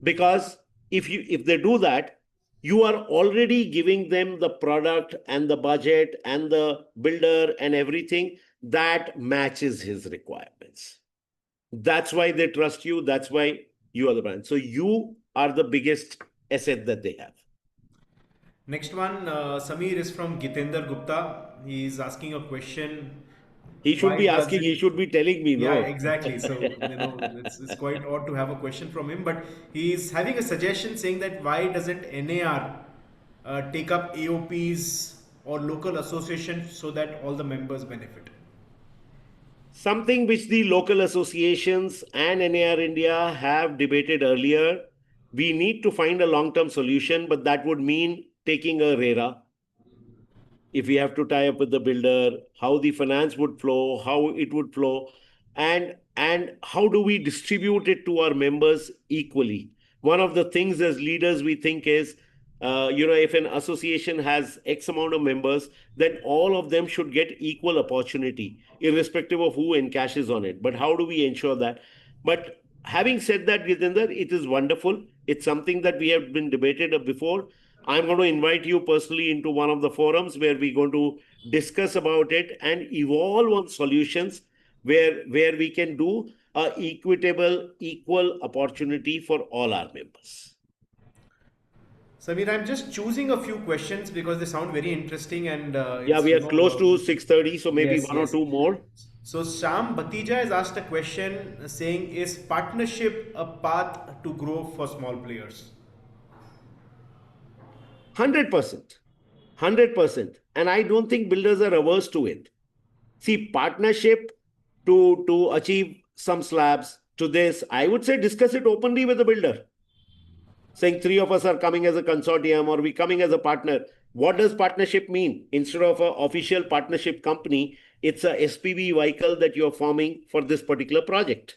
Because if they do that, you are already giving them the product and the budget and the builder and everything that matches his requirements. That's why they trust you. That's why you are the brand. So you are the biggest asset that they have. Next one, Samir, is from Gitender Gupta. He's asking a question. He should Why be does asking, it? he should be telling me, Yeah, no. exactly. So, it's quite odd to have a question from him, but he's having a suggestion saying that why doesn't NAR take up AOPs or local association so that all the members benefit? Something which the local associations and NAR-India have debated earlier. We need to find a long-term solution, but that would mean taking a RERA. If we have to tie up with the builder, how the finance would flow, how it would flow, and how do we distribute it to our members equally. One of the things as leaders we think is, if an association has X amount of members, then all of them should get equal opportunity, irrespective of who encashes on it. But how do we ensure that? But having said that, Gitender, it is wonderful. It's something that we have been debated before. I'm going to invite you personally into one of the forums where we're going to discuss about it and evolve on solutions where we can do a equitable, equal opportunity for all our members. Samir, I'm just choosing a few questions because they sound very interesting and Yeah, it's we are close to 6:30, so maybe yes, one or yes. two more. So Sham Bhatija has asked a question saying, is partnership a path to grow for small players? 100%. 100%. And I don't think builders are averse to it. See, partnership to achieve some slabs to this, I would say discuss it openly with the builder. saying three of us are coming as a consortium or we coming as a partner. What does partnership mean? Instead of an official partnership company, it's a SPV vehicle that you're forming for this particular project,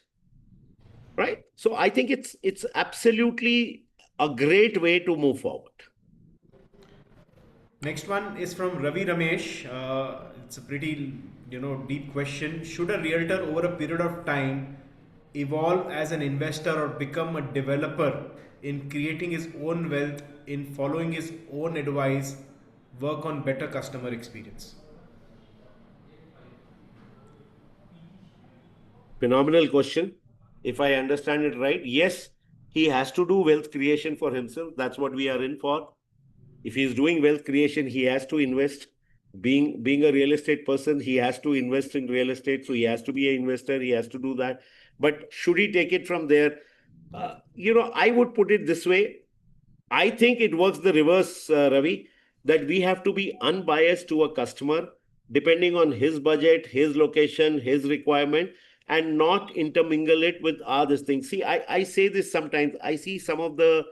right? So I think it's absolutely a great way to move forward. Next one is from Ravi Ramesh. It's a pretty, deep question. Should a realtor over a period of time evolve as an investor or become a developer in creating his own wealth, in following his own advice, work on better customer experience? Phenomenal question. If I understand it right, yes, he has to do wealth creation for himself. That's what we are in for. If he's doing wealth creation, he has to invest. Being a real estate person, he has to invest in real estate. So he has to be an investor. He has to do that. But should he take it from there? I would put it this way. I think it works the reverse, Ravi, that we have to be unbiased to a customer depending on his budget, his location, his requirement, and not intermingle it with other things. See, I say this sometimes. I see some of the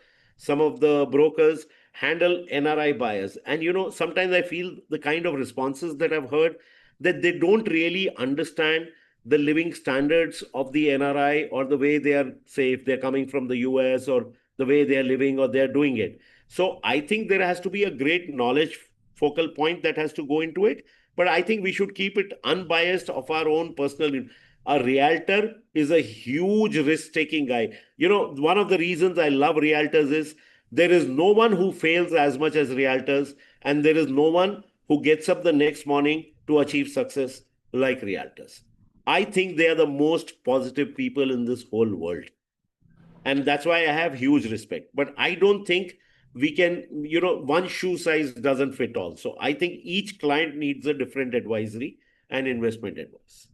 brokers handle NRI buyers. And sometimes I feel the kind of responses that I've heard that they don't really understand the living standards of the NRI or the way they are, say, if they're coming from the US or the way they are living or they're doing it. So I think there has to be a great knowledge focal point that has to go into it. But I think we should keep it unbiased of our own personal. A realtor is a huge risk taking guy. One of the reasons I love realtors is there is no one who fails as much as realtors, and there is no one who gets up the next morning to achieve success like realtors. I think they are the most positive people in this whole world. And that's why I have huge respect. But I don't think we can, one shoe size doesn't fit all. So I think each client needs a different advisory and investment advice.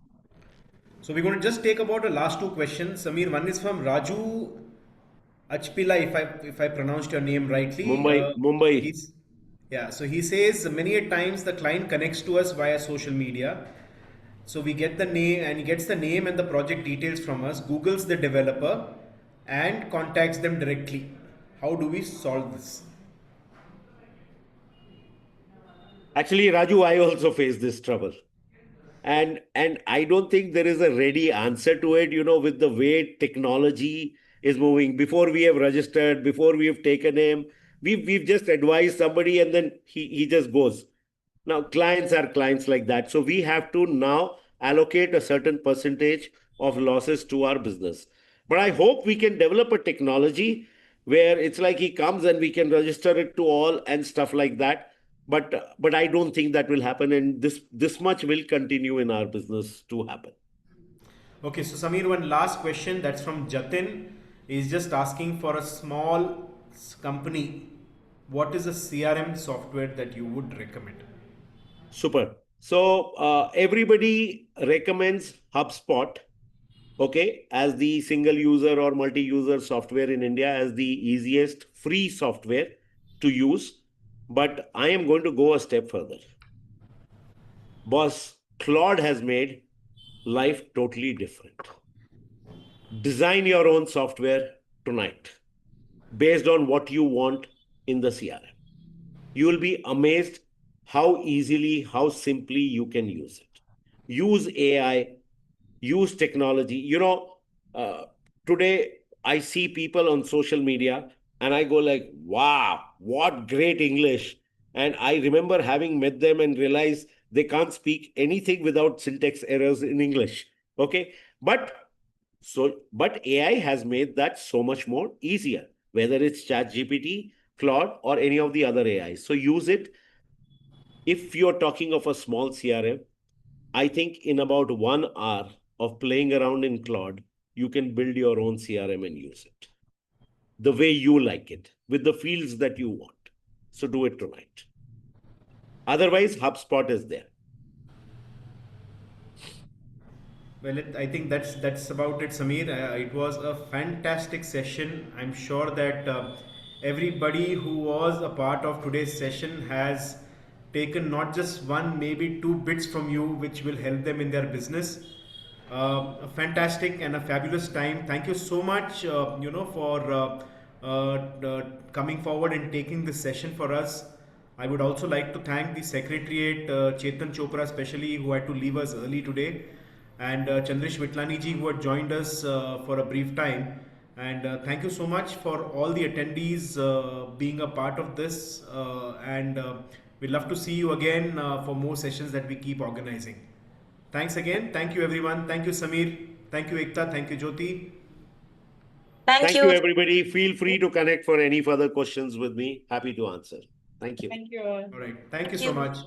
So we're going to just take about the last two questions. Samir, one is from Raju Achpila, if I pronounced your name rightly. Mumbai. So he says many a times the client connects to us via social media. So we get the name, and he gets the name and the project details from us, Googles the developer and contacts them directly. How do we solve this? Actually, Raju, I also face this trouble. And I don't think there is a ready answer to it, with the way technology is moving. Before we have registered, before we have taken him, we've just advised somebody and then he just goes. Now, clients are clients like that. So we have to now allocate a certain percentage of losses to our business. But I hope we can develop a technology where it's like he comes and we can register it to all and stuff like that. But I don't think that will happen, and this much will continue in our business to happen. Okay, so Samir, one last question that's from Jatin. Is just asking for a small company. What is a CRM software that you would recommend? Super. So everybody recommends HubSpot, okay, as the single user or multi-user software in India, as the easiest free software to use. But I am going to go a step further. Boss, Claude has made life totally different. Design your own software tonight based on what you want in the CRM. You will be amazed how easily, how simply you can use it. Use AI, use technology. Today I see people on social media and I go like, wow, what great English. And I remember having met them and realized they can't speak anything without syntax errors in English. Okay. But AI has made that so much more easier, whether it's ChatGPT, Claude, or any of the other AIs. So use it. If you're talking of a small CRM, I think in about 1 hour of playing around in Claude, you can build your own CRM and use it the way you like it, with the fields that you want. So do it tonight. Otherwise, HubSpot is there. Well, I think that's about it, Samir. It was a fantastic session. I'm sure that everybody who was a part of today's session has taken not just one, maybe two bits from you, which will help them in their business. A fantastic and a fabulous time. Thank you so much, for coming forward and taking this session for us. I would also like to thank the Secretariat, Chetan Chopra especially, who had to leave us early today, and Chandresh Vitlani ji, who had joined us for a brief time. And thank you so much for all the attendees being a part of this. And we'd love to see you again for more sessions that we keep organizing. Thanks again. Thank you, everyone. Thank you, Samir. Thank you, Ekta. Thank you, Jyoti. Thank Thank you. you, everybody. Feel free to connect for any further questions with me. Happy to answer. Thank you. Thank you all. All right. Thank you Thank so you. much.